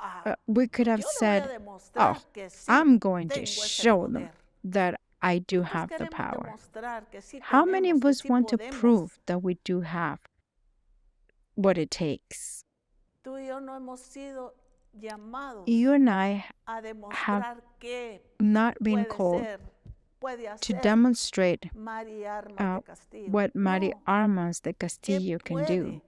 We could have yo le voy a said, demostrar oh, que sí I'm going to tengo ese show them poder. that I do ¿Cuántos have the queremos power. demostrar que sí How many tenemos, of que us sí want to podemos? prove that we do have what it takes? Tú y yo no hemos sido llamados You and I a demostrar que not been puede called ser, puede to hacer demonstrate Mari Armas de Castillo. what Mari No, Armas de ¿qué Castillo can do. puede?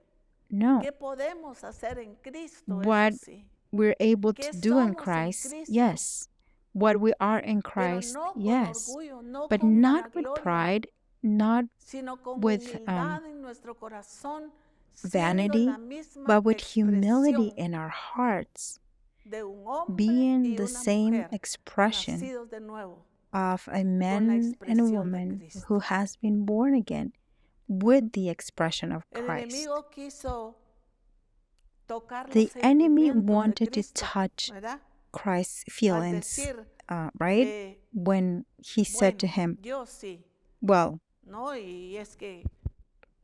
No, ¿Qué podemos hacer en Cristo? what Eso sí. we're able ¿Qué to do in somos en Christ, Cristo? yes. What we are in Pero Christ, no con yes. orgullo, no But con not with vanagloria, pride, not sino con with humildad en nuestro corazón, siendo vanity, la misma but with humility expresión in our hearts, de un hombre being y the una same mujer expression nacidos de nuevo, of a con la man and a expresión de woman Cristo. who has been born again with the expression of El Christ. enemigo quiso tocar The los enemy sentimientos de wanted to Cristo, touch ¿verdad? Christ's Al feelings, decir, right? When he said to bueno, him, yo sí, well, no, y es que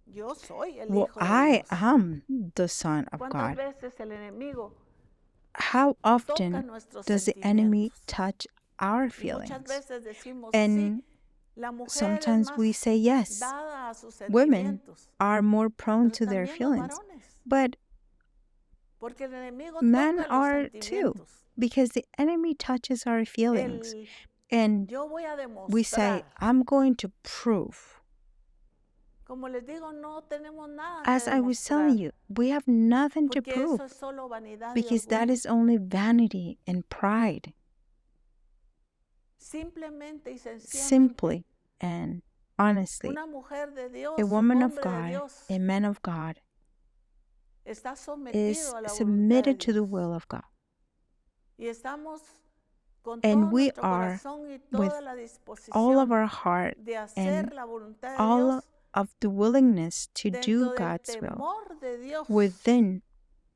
yo soy el well, hijo de I Dios. am the Son of ¿Cuántas God. veces el enemigo How toca often nuestros does the enemy sentimientos? touch our Y muchas feelings? veces decimos, sí, And la mujer es sometimes we más say, yes, dada a sus women sentimientos, are more prone pero to their también los feelings. varones, But porque el enemigo men toca los are too, sentimientos. because the enemy touches our feelings. El, And yo voy a we say, demostrar. I'm going to prove. Como les digo, no tenemos nada As que I was telling demostrar, you, we have nothing to porque prove eso es solo vanidad y because that orgullo. is only vanity and pride. Simplemente y sencillamente, Simply and honestly, una mujer de Dios, a un woman of hombre de God, Dios, a man of God, está sometido is a la voluntad de submitted to the Dios. will of God. Y estamos con And todo we nuestro are corazón y with toda la all of disposición our heart de hacer and la voluntad de all Dios of the willingness to dentro do del God's will temor de Dios within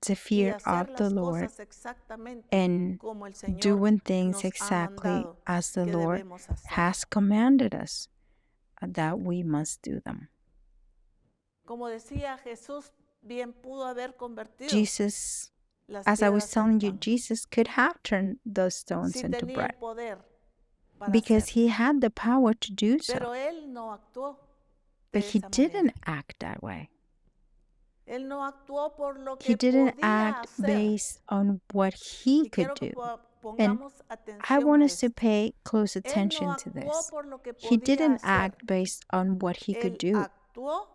the y fear hacer of the las Lord cosas exactamente and como el Señor doing things nos ha exactly mandado as the que Lord debemos hacer. has commanded us that we must do them. Como decía Jesús, bien pudo haber convertido Jesus, las as I was piedras en telling you, pan, Jesus could have turned those stones si into tenía bread el poder para because hacerlo. he had the power to do so, Pero él no actuó but de he esa didn't manera. act that way. Él no actuó por lo He que didn't podía act hacer. based on what he Y could quiero que do. And pongamos I atención want a us to esto. pay close Él no attention to actuó this. por lo que He podía didn't hacer. act based on what he could Él do. actuó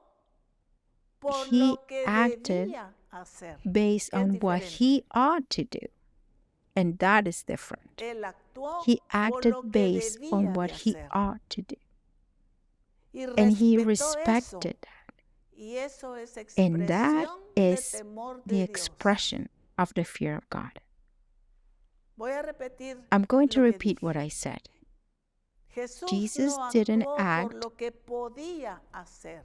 por He lo que acted debía hacer. based Es on what diferente. he ought to do. And that is different. Él actuó He por acted lo que based on debía what de he hacer. ought to do. Y And he respetó eso. respected that. Y eso es And that expresión de is temor the de Dios. expression of the fear of God. Voy a repetir I'm going to lo que repeat dije. what I said. Jesús Jesus no didn't actuó act por lo que podía hacer.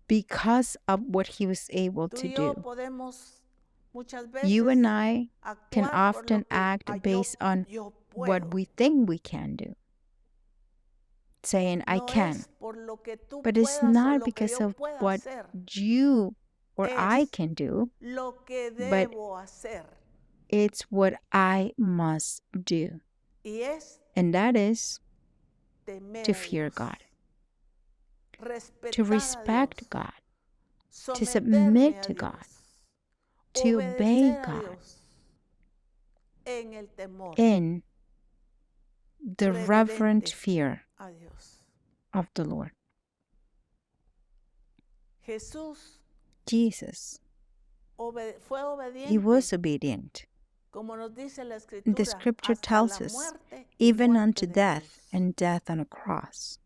because of what he was able Tú to y yo do. podemos muchas You veces and I can actuar por lo often que act based on yo what puedo. we think we can do, saying, I No can. es por lo que tú But it's puedas o not lo que because yo of pueda what hacer. you or I Es can do, lo que but debo hacer. it's what I must do. Y es And that is temer to a fear Dios, God, respetar to a respect Dios, God, to someterme submit a to Dios, God, to obey obedecer a God Dios en el temor in the reverent reverente fear a Dios. of the Lord. Jesús Jesus, fue he obediente, was obedient. como nos dice la The Escritura, scripture hasta tells la us, muerte y even muerte unto de death cruz. and death on a cross.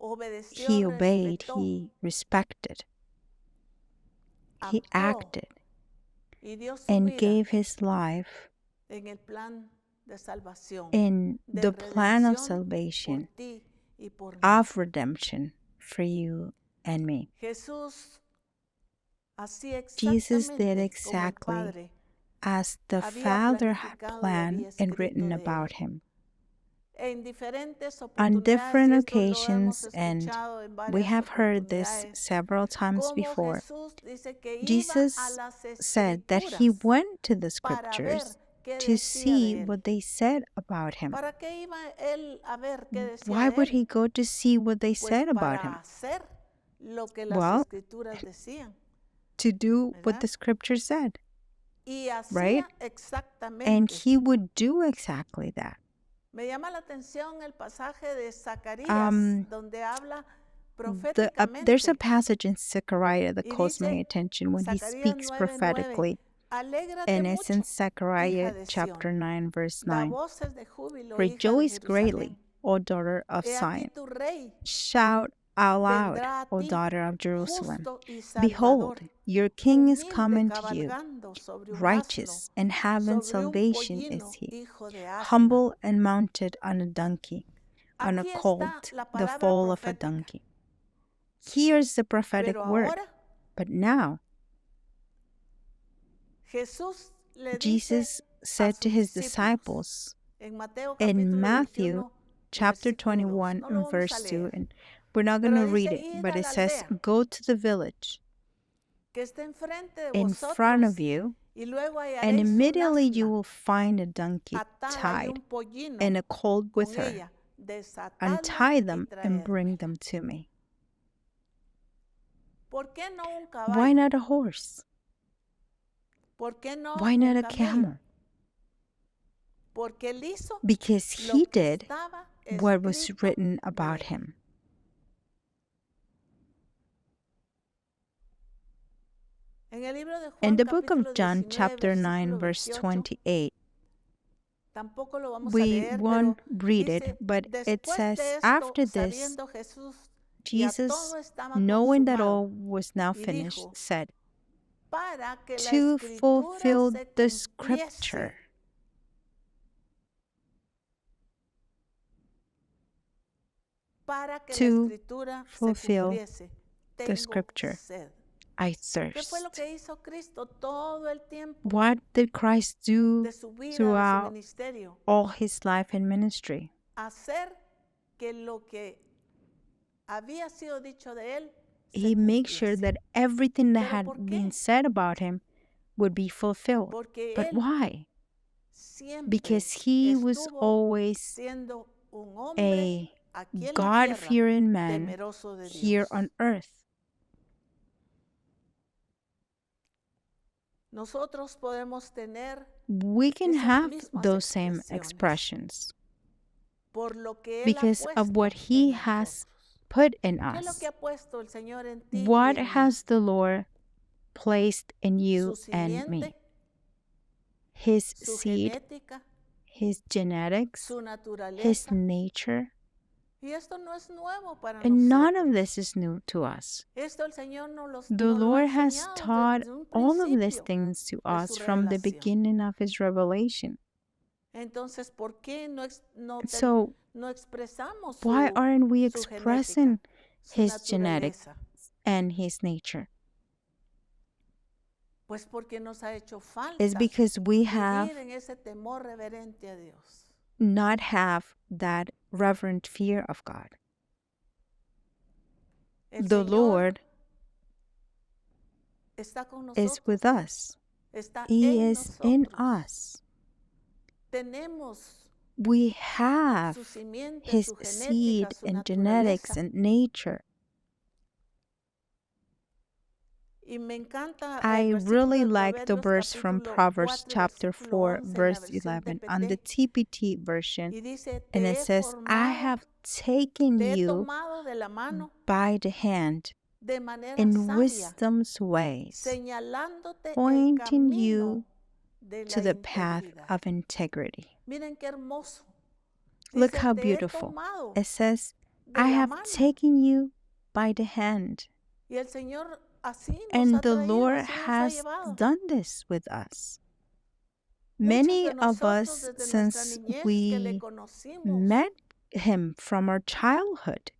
Obedeció, He obeyed, respetó, he respected, he actuó acted, y dio su and vida gave his life en el plan de salvación, in de the plan of redención salvation, por ti y por mí. of redemption for you and me. Jesús hacía Jesus did exactamente como el exactly Padre as the había Father had planificado y planned había and escrito written de about él. him. En diferentes On oportunidades, different y esto lo hemos occasions, and escuchado en we varias have heard this oportunidades, several times como before, Jesús dice que iba a Jesus las said that he Escrituras went to the para ver scriptures qué to decía see de él. what they said about him. ¿Para qué iba él a ver qué decía Why de would él? he go to see what they Pues said about para him? hacer lo que las Well, Escrituras decían, to do what ¿verdad? the scripture said, Y right? hacía And exactamente. he would do exactly that. Me llama la atención el pasaje de Zacarías, donde habla There's a proféticamente. passage in Zechariah that Y calls my dice, attention when he Zacarías speaks 9:9, prophetically, alégrate and it's in mucho, Zechariah hija de chapter Sión, 9, verse da 9. voces de júbilo, hija de Rejoice greatly, Jerusalén. O daughter of He aquí Zion. tu rey Shout out loud, vendrá a O ti, daughter of Jerusalem. justo y Behold, salvador, your king is humilde coming to you. cabalgando sobre un asno, Righteous and having sobre un salvation pollino, is he, hijo de asna. humble and mounted on a donkey, on a Aquí está colt, la the palabra foal of a profética. donkey. Here's the prophetic Pero word. ahora But now, Jesús le Jesus dice said a to sus his discípulos, disciples en Mateo in capítulo Matthew 21, chapter versículo 2. 21 No lo and vamos a verse 2, leer, and we're not going pero to read dice, it, id but a it la says, aldea go to the village que está enfrente de in front vosotros, of you, y luego and hallaréis un immediately you asna will find a donkey atada y tied un pollino and a colt with con her. ella. Desatadla Untie y them and bring traédmela. them to me. ¿Por qué no un Why caballo? not a horse? ¿Por qué no Why un not a camello? camel? Porque él hizo Because lo he que did estaba what was escrito written de about él. him. En el libro de Juan, In the book capítulo of John, 19, chapter 9, versículo verse 28, 28, tampoco lo vamos a we leer, won't pero read dice, it, but it después says, de esto, after this, sabiendo Jesús ya Jesus, todo estaba knowing that consumado, all was now y finished, dijo, said, para que la to escritura fulfill se the cumpliese, scripture, para que la to escritura se fulfill cumpliese, the tengo scripture. sed. I ¿Qué fue lo thirst. que hizo Cristo todo el tiempo What did Christ do de su vida, de su throughout ministerio? all his life and ministry? Hacer que lo que había sido dicho de él se He makes sure cumpliese. that everything that ¿Pero had por been qué? said about him would be fulfilled. Porque But él why? siempre Because he was estuvo always siendo un hombre a aquí en la God-fearing tierra, man temeroso de here Dios. on earth. nosotros podemos tener we can esas have mismas those same expresiones expressions por lo que Él ha because of what puesto He en has nosotros. put in ¿Qué es lo que us. ha puesto el Señor en ti y What en mí? has the Lord placed in you Su and me? simiente, His su seed, genética, His genetics, su His naturaleza. nature. Y esto no es nuevo para And none of nosotros. this is new to us. Esto el Señor nos The lo ha Lord has enseñado taught desde un all of these principio things to de us su from the revelación. beginning of His revelation. Entonces, ¿por qué So, no expresamos why aren't we su expressing genética, su His genetics naturaleza? and His nature? Pues porque nos ha hecho falta It's because we have vivir en ese temor reverente a Dios. not have that reverent fear of God. El The Señor Lord está con is nosotros, with us. está He en is in nosotros. us. Tenemos We have su simiente, His su genética, seed su and genetics naturaleza. and nature. Y me encanta I el versículo really de like the Proverbios verse from capítulo Proverbs 4, chapter versículo 4, 11 en la verse versión 11 on the TPT. TPT version. Y dice, And te it he says, I formado, have taken te he you tomado de la mano by the hand de manera in sabia, wisdom's ways, señalándote el pointing camino you de to la the path integridad. of integrity. Miren qué hermoso. Look Dice, how te he beautiful. tomado It says, de I la have mano. taken you by the hand. Y el Señor así nos And ha the traído, Lord así nos ha has llevado. done this with us. Muchos Many de of nosotros us, desde nuestra since niñez que le we conocimos, met Him from our childhood,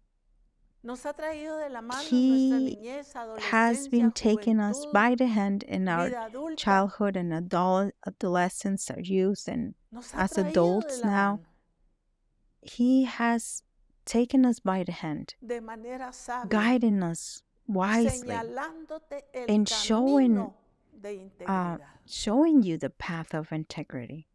nos ha traído de la mano en nuestra He niñez, has been adolescencia, taking us juventud, by the hand in our vida adulta. childhood and adolescence, our youth, and Nos ha as traído de adults la now. mano He has taken us by the hand, de manera sabia, guiding us wisely, señalándote el and camino de integridad. showing you the path of integrity.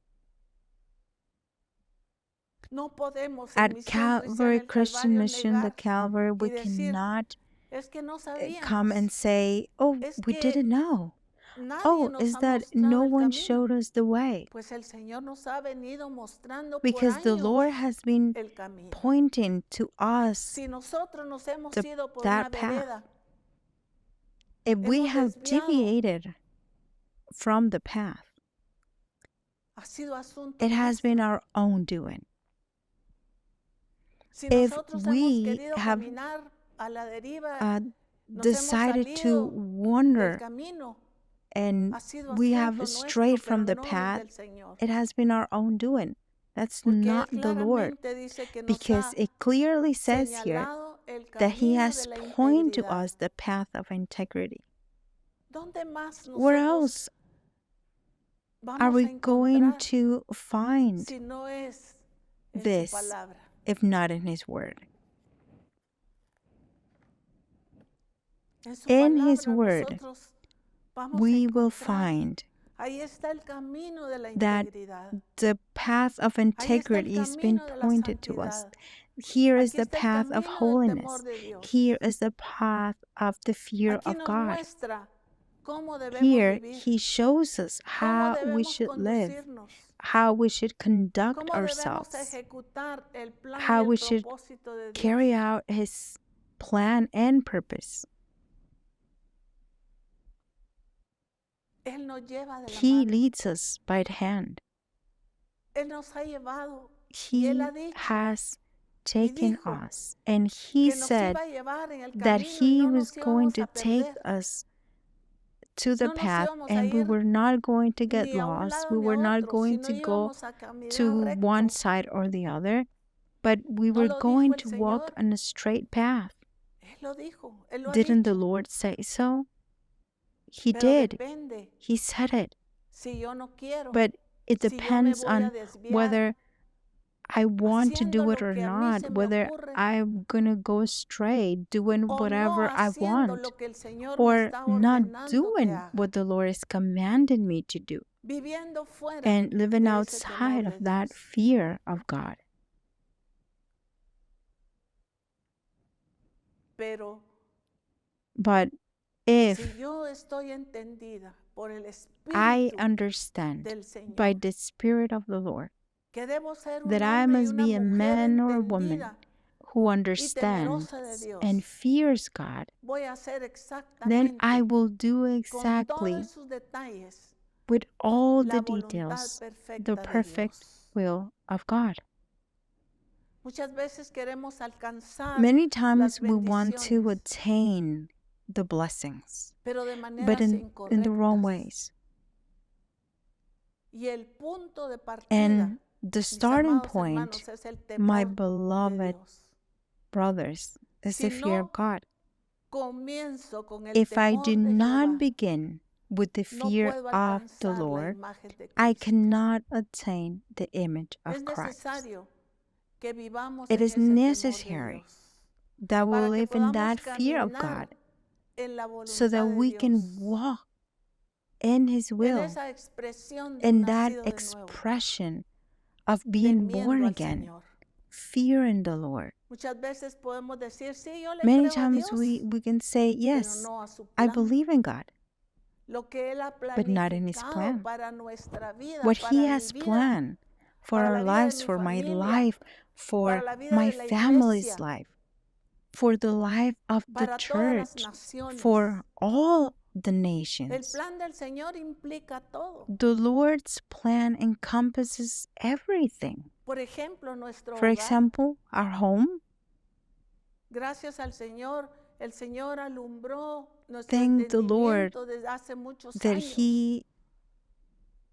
No podemos en At Misión Cristiana Calvary el Christian Calvario Mission, the negar Calvary, we y decir, cannot es que no come and sabíamos, say, oh, es we que didn't know. nadie Oh, nos is ha that no mostrado el one camino. showed us the way? Pues el Señor nos ha venido mostrando por Because the años Lord has been el camino. pointing to us Si nosotros nos hemos ido por that una path. vereda, If we hemos have desviado, deviated from the path, ha sido asunto it has nuestro. been our own doing. Si If nosotros hemos we querido have caminar a la deriva, nos hemos decided to salido del wander camino, and ha sido we asunto have nuestro, strayed pero from the no es path, del Señor. it has been our own doing. That's Porque Él not the Lord. claramente dice que nos Because ha it clearly says here señalado el that He camino has de la pointed to integridad. us the path of integrity. ¿Dónde más Where nosotros else are vamos a we going encontrar to find si no es en su this palabra? if not in His Word? En su In His palabra Word, nosotros vamos a we will encontrar. find Ahí está el camino de la that integridad. the path of Ahí está el integrity has been camino de la pointed to us. santidad. Here is Aquí the está el path of camino del holiness. temor de Dios. Here is the path of the fear Aquí of nos God. muestra cómo debemos Here, vivir, He shows us cómo how we debemos should live, conducirnos, how we should conduct cómo debemos ourselves, ejecutar el plan y how el we should propósito de Dios. carry out His plan and purpose. Él nos lleva de la He mano. leads us by the hand. Él nos ha llevado y He Él ha dicho has taken dijo us, and He que nos said iba a llevar en el that camino y He no was nos going íbamos to a take perder. us to the No nos path, íbamos a and we ir were not going to get ni a un lost. lado We ni were a not otro, going sino to go íbamos a caminar to one recto. side or the other, but we ¿No were lo dijo going el to walk Señor? on a straight path. Él lo dijo, Él lo ha Didn't the dicho. Lord say so? He Pero did. depende He said it. si yo no quiero, But it si yo me depends voy a on desviar whether I want to haciendo do it lo or que a mí not, se me whether ocurre I'm gonna go astray doing o no whatever I haciendo want, lo que el Señor me or está not ordenando que doing haga, what the Lord is commanding me to do, viviendo fuera and living de ese outside temor of de that Dios. fear of God. Pero But si if yo estoy entendida por el I Espíritu understand del by Señor the Spirit of the Lord que debo ser un that I hombre y must una be a mujer man or a woman entendida who y understands temerosa de Dios. and fears God. Voy a hacer Then I exactamente will do con exactly todos sus detalles with all la the voluntad details the perfecta de perfect Dios. will of God. Muchas veces queremos alcanzar Many las times we want to bendiciones, attain the blessings, pero de but maneras in the wrong incorrectas. ways. Y el punto de partida, And the mis starting amados point, hermanos, es el my temor de beloved Dios. brothers, is Si the fear of no God. comienzo con el If I do temor de not Jehová, begin with the no fear puedo of the alcanzar la Lord, imagen de I Cristo. cannot attain the image Es of Christ. necesario que vivamos It en is ese temor de necessary Dios that we para que live in podamos that fear of caminar God en la so that voluntad de we can Dios, walk in His en will, esa expresión de in un that nacido de nuevo, expression of being born temiendo al again, Señor. fearing the Lord. Muchas veces podemos decir, sí, yo le Many creo a times Dios, we can say, pero yes, no a su I plan. believe in God, Lo que Él ha but not in His planificado plan. para nuestra vida, What para He mi has vida, planned for para our la vida de lives, mi for my familia, life, para for la vida my de la family's iglesia, life, for the life of the para todas las church, naciones. for all the El nations. plan del Señor implica todo. The Lord's plan encompasses everything. Por ejemplo, nuestro For hogar. example, our home. Gracias al Señor, el Señor alumbró nuestro Thank the Lord entendimiento desde hace muchos that años He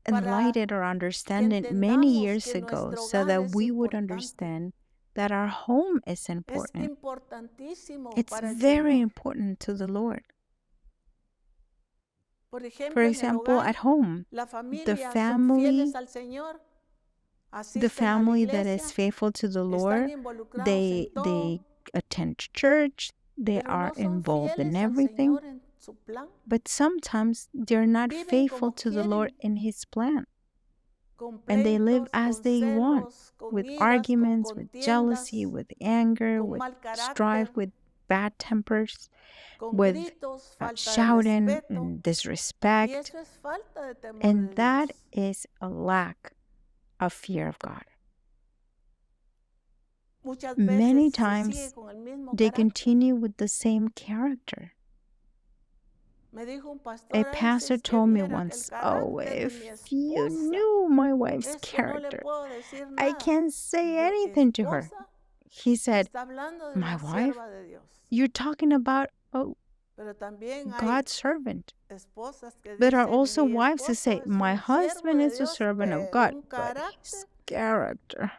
para enlightened our que understanding many entendamos years que ago nuestro so hogar that es we would importante. understand that our home is Es important. importantísimo It's para el very Señor. important to the Lord. Por For ejemplo, en el example, hogar, at home, la the familia son family, fieles al Señor, the asisten a la family that iglesia, is faithful to the están Lord, involucrados they en todo, attend church, they pero are no son involved in fieles al everything, Señor en su plan. but sometimes they're not Viven faithful como to the Lord quieren, in His plan. con And they live pleitos, as con they want, celos, con with iras, con arguments, with jealousy, contiendas, with anger, con with mal strife, carácter, with bad tempers, con with gritos, falta de shouting respeto. and Y disrespect. eso es falta de temor de And that Dios. is a lack of fear of God. Muchas Many veces se sigue times con el mismo they carácter. continue with the same character. Me dijo un A pastor, ay, si pastor es que told me viera el once, oh, carácter de mi if you esposa, knew my wife's eso no le character, puedo decir I nada. can't Y say yo, anything to her. esposa, He said, está hablando de my una wife? sierva de Dios. You're talking about a Pero también hay God's servant. esposas que There are dicen, also mi wives who esposo say, es my un siervo husband de is a Dios, servant of pero God, un but his carácter. character.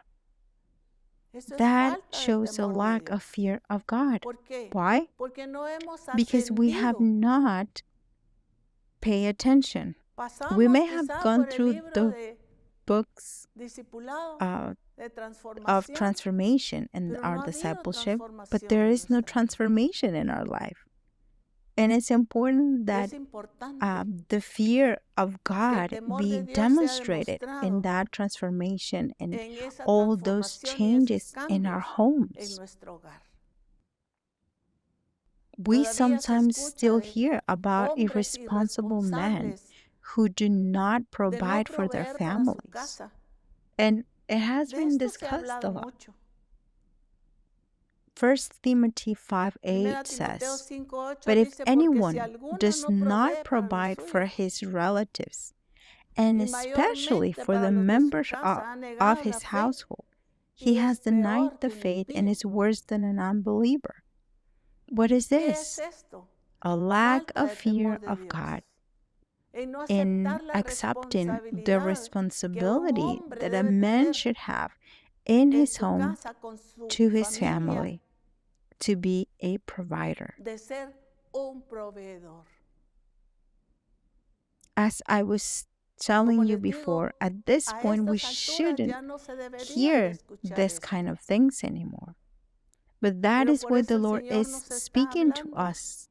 Eso es That falta de shows a temor de lack Dios. of fear of God. ¿Por qué? Why? Porque no hemos Because we have ascendido. not paid attention. We Pasamos may have quizá gone por el through libro the de books discipulado, de of transformación, transformation in pero our no ha habido discipleship, but transformación there en is no nuestra vida. transformation in our life. And it's important that Es importante the fear of que el God temor be de Dios sea demonstrated in demostrado that transformation and en esa all those transformación y esos changes in our cambios en homes. nuestro hogar. We Todavía se sometimes escucha still de hear about hombres irresponsible men irresponsables who do not de no provide for their proveer para su families. casa. And it has De been esto se ha discussed a hablado lot. mucho. 1 Timothy Primera 5:8 Timoteo says, 5:8 but if dice, porque si anyone alguno does no not provee para los provide for suyos, his relatives, and y especially mayormente for para the los de su members casa, ha of negado la his fe household, y he es has denied peor the que un faith and impío. is worse than an unbeliever. What is ¿Qué es this? esto? A lack Falta of de fear temor de of Dios. God En no in aceptar la accepting the responsabilidad que un responsibility hombre that a debe man tener should have in en his su home casa con su to his familia family to be a provider. de ser un proveedor. As I was telling Como you les digo, before, at this a point we estas alturas shouldn't ya no se debería de hear escuchar this eso. kind of things anymore. But that Pero is por what eso the el Lord Señor is nos está speaking to hablando us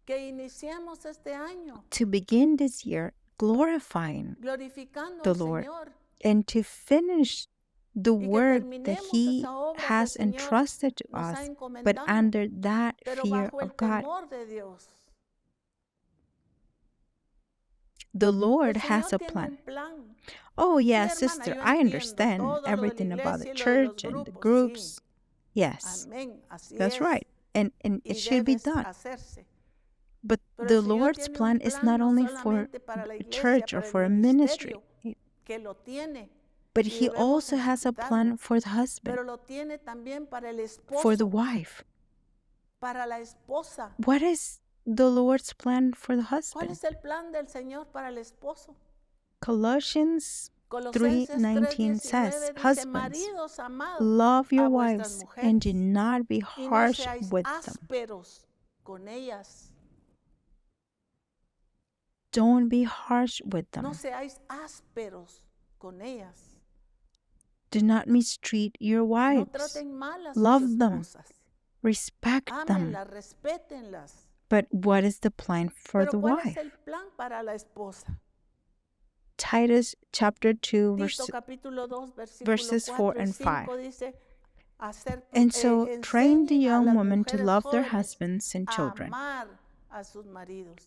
que iniciemos este año to begin this year glorifying glorificando the al Lord Señor and to finish the y que word that terminemos He esa obra que el has Señor entrusted to nos ha us, but encomendado, under that pero fear bajo el of God. temor de Dios. The Lord El has Señor a tiene plan. un plan. Oh, Sí, yeah, hermana, sister, yo I entiendo understand todo lo de la everything about the iglesia y lo de los church and the grupos, sí. groups. Yes, Amén, así that's es right. And y it should be debe done. hacerse. But Pero the el Señor Lord's tiene un plan is plan not no only for solamente para la a iglesia, church or para el for a ministry, ministerio, que lo tiene but y He debemos also has a plan ejecutarlo, for the husband, pero lo tiene también para el for the esposo, wife. para la esposa. What is the Lord's plan for the ¿Cuál husband? es el plan del Señor para el esposo? Colossians Colosenses 3:19 says, 3:19 dice, husbands, maridos amados love your a vuestras wives and do mujeres not be y no harsh seáis with them. ásperos con ellas. Don't be harsh with No them. seáis ásperos con ellas. Do not mistreat your No wives. traten mal a sus Love them. esposas. Respect them. Ámenlas, respétenlas. But what is the plan for Pero the ¿cuál es wife? el plan para la esposa? Titus chapter 2 Tito capítulo 2 verses 4 4 y and 5. 5 dice, And so train the enseñen a young las women to mujeres love their jóvenes husbands and a children, amar a sus maridos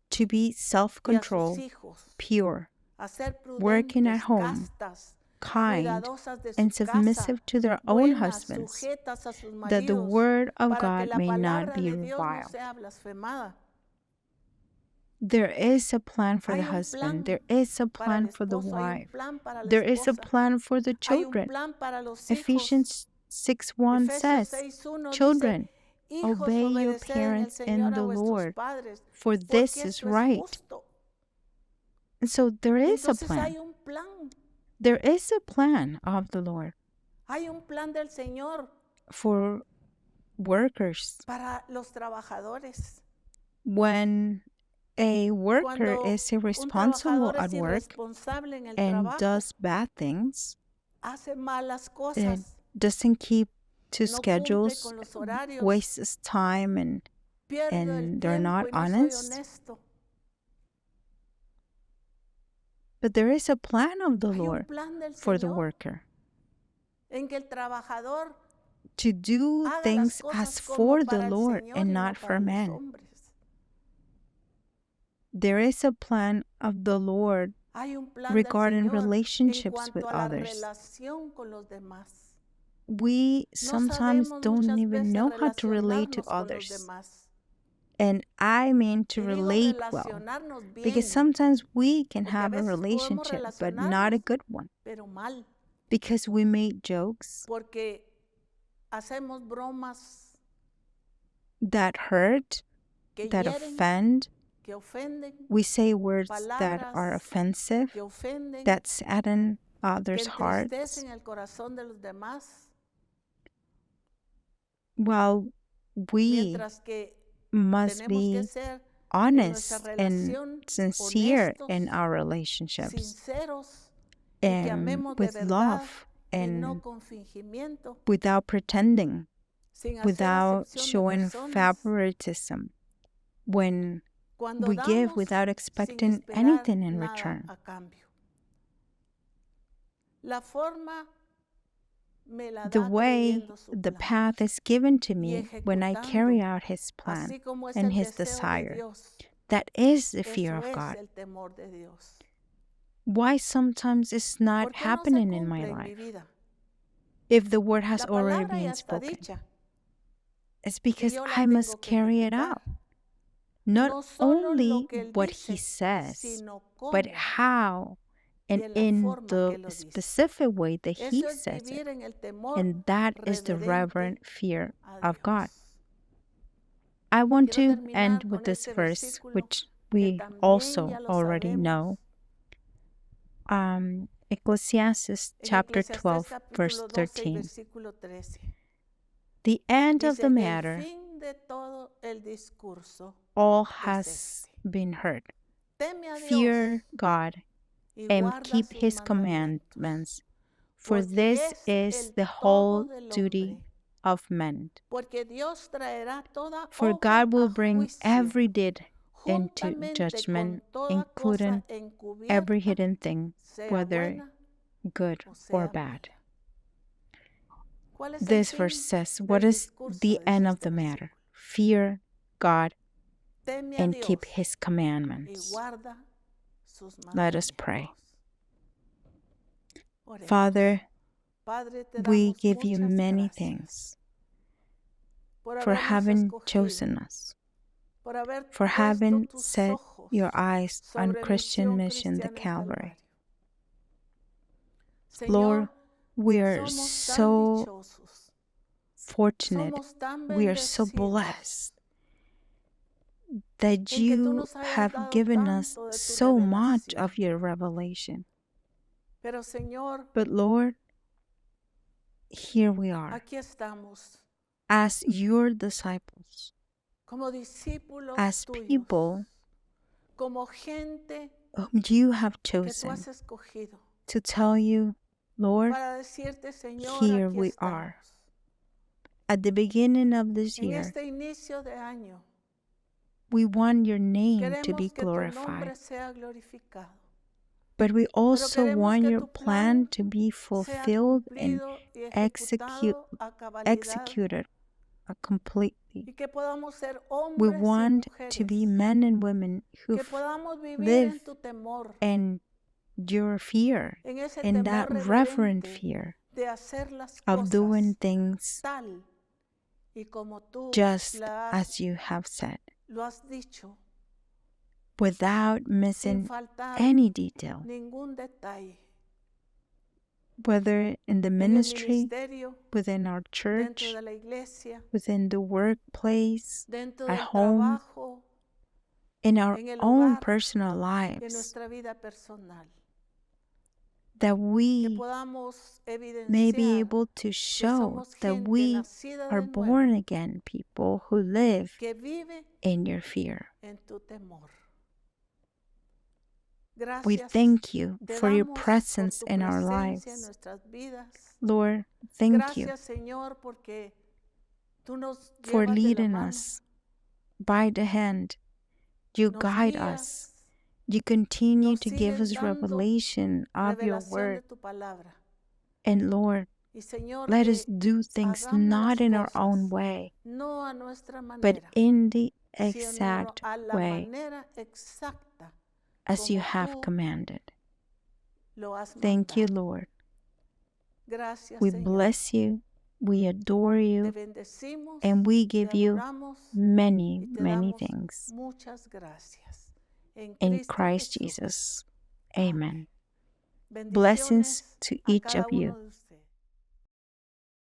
to be y a sus self-controlled, hijos, pure, a ser working at prudentes, home, castas, kind, cuidadosas de su and casa, submissive to their own buenas, husbands, sujetas a sus that the maridos, word of para que God la may not palabra be de Dios no reviled. sea blasfemada. There is a plan for the Hay un husband. plan There is a para el plan for the esposo, hay un wife. plan para la There is a esposa, plan for the hay un children. plan para los hijos. Ephesians 6:1 Efesios says, 6:1 dice, children, hijos, obey your obedeced en el parents Señor in a the vuestros Lord, padres, for this porque is esto es right. justo. And so there is a Entonces hay plan. un plan, There is a plan of the Lord hay un plan del Señor for workers. para los trabajadores. When a worker Cuando is un irresponsible trabajador at es work irresponsable en el and trabajo, does bad things, hace malas and cosas, doesn't keep to no cumple schedules, con los horarios, wastes time, pierdo el and they're tiempo not y no soy honest. honesto. But there is a plan of the Hay un Lord plan del for the Señor worker en que el trabajador to do haga las things cosas as como for the para el Lord Señor and y no not para for los man. hombres. There is a plan of the Lord Hay un plan regarding del Señor en relationships with cuanto a la others. relación con los demás. We No sometimes sabemos don't muchas even veces know how to relate to relacionarnos con los others. demás. And I mean to Y digo relate well. relacionarnos Because bien, sometimes we can porque a have a veces podemos relationship, but not a relacionarnos, good one. pero mal, Because we make jokes porque hacemos bromas that hurt, que that hieren, offend. que ofenden, We say words that are palabras offensive, que ofenden, that sadden que others' hearts. entristecen el corazón de los demás, While we mientras que must tenemos que be ser en nuestra honest and relación sincere in honestos, our relationships sinceros y que and amemos de with verdad love y no and con fingimiento, without pretending, sin hacer without acepción de showing personas. favoritism, when Cuando we give damos without sin expecting esperar anything in nada return. a cambio. La forma me la The da way, creyendo su the plan path is given to y me when I carry ejecutando, out His plan así como es and el His deseo de desire. Dios. That is the fear Eso of es God. el temor de Dios. Why sometimes it's not ¿Por qué no se happening in my cumple en mi life? vida? If the word has La already palabra ya been está spoken, dicha, it's que because yo la I must tengo que carry it ejecutar. out. Not No solo lo only que Él what dice, He says, sino but cómo how y and en la in forma que the lo dice. specific way that He Eso es says it. vivir en el temor And that is the reverente reverent fear a of God. Dios. I want Quiero to terminar end con with this este verse, versículo which que we también also ya lo already sabemos. know. Ecclesiastes En chapter Eclesiastés 12, verse capítulo 12 y 13. versículo 13. The end of Dice, the el matter, fin de todo el discurso all es has este. been heard. Teme a Dios Fear God y and guarda keep sus His mandamientos, commandments, for porque this es is el the todo whole del duty hombre. of man. Porque Dios traerá toda For obra God will a bring juicio, every deed into juntamente judgment, con toda including cosa encubierta, every hidden thing, sea whether buena good o or sea bad. mala. ¿Cuál es el This fin verse says, del what is discurso? the Dice end of este the matter? versículo. Fear God Teme a and Dios keep His y commandments. guarda sus Let us pray. mandamientos. Oremos. Father, Padre, te we damos give you muchas many gracias thanks por for habernos having escogido, chosen us, por haber for puesto having tus set ojos your eyes on sobre Christian Misión Mission, the Cristiana en Calvary. Calvario. Lord, Señor, we are somos tan so dichosos, fortunate, somos tan we are so bendecidos blessed that en que tú you nos hayas have dado given us tanto de tu so much revelación. of your revelation. Pero Señor, But Lord, here we are aquí estamos as your disciples, como discípulos as tuyos, people como gente whom you have que tú chosen has escogido to tell you, Lord, para decirte, Señor, here aquí we estamos. are. At the beginning of this En year, este inicio de año, we want your name to be queremos que tu glorified, nombre sea glorificado, but we also queremos want que your tu plan plan to be sea fulfilled and cumplido y execute, ejecutado a cabalidad executed completely. y que podamos ser We hombres y want to be mujeres, men and women who que podamos vivir live en tu temor, in your fear, en ese in temor that reverent reverente fear de hacer las of doing cosas things tal y como tú just as you have said, lo has dicho, without sin missing faltar any detail, ningún detalle, whether in the en el ministry, ministerio, within our dentro church, de la iglesia, within the workplace, dentro at del home, trabajo, in our en el own hogar, personal y en lives, nuestra vida personal, that que we podamos may be evidenciar able to que show somos that gente we nacida are de born nuevo, again people who live que vive in your fear. en tu temor. We Gracias thank you te for your damos por presence tu in our presencia en lives. nuestras vidas. Lord, thank you Gracias, Señor, porque tú nos for llevas de la leading mano, us by the hand. You nos guide guías, us. You continue nos to give sigues us dando revelation of your revelación word. de tu palabra. And Lord, Y Señor, let que us do things hagamos not las in our cosas own way, no a nuestra but manera, in the sino exact a la way manera exacta as you como have tú commanded. lo has Thank you, mandado. Lord. Gracias, We Señor. bless you, we adore Te you, bendecimos, and we te give you adoramos many, y te many damos things. muchas gracias. En In Cristo Christ Jesús. Jesus. Amen. Bendiciones Blessings to a each cada of you. uno de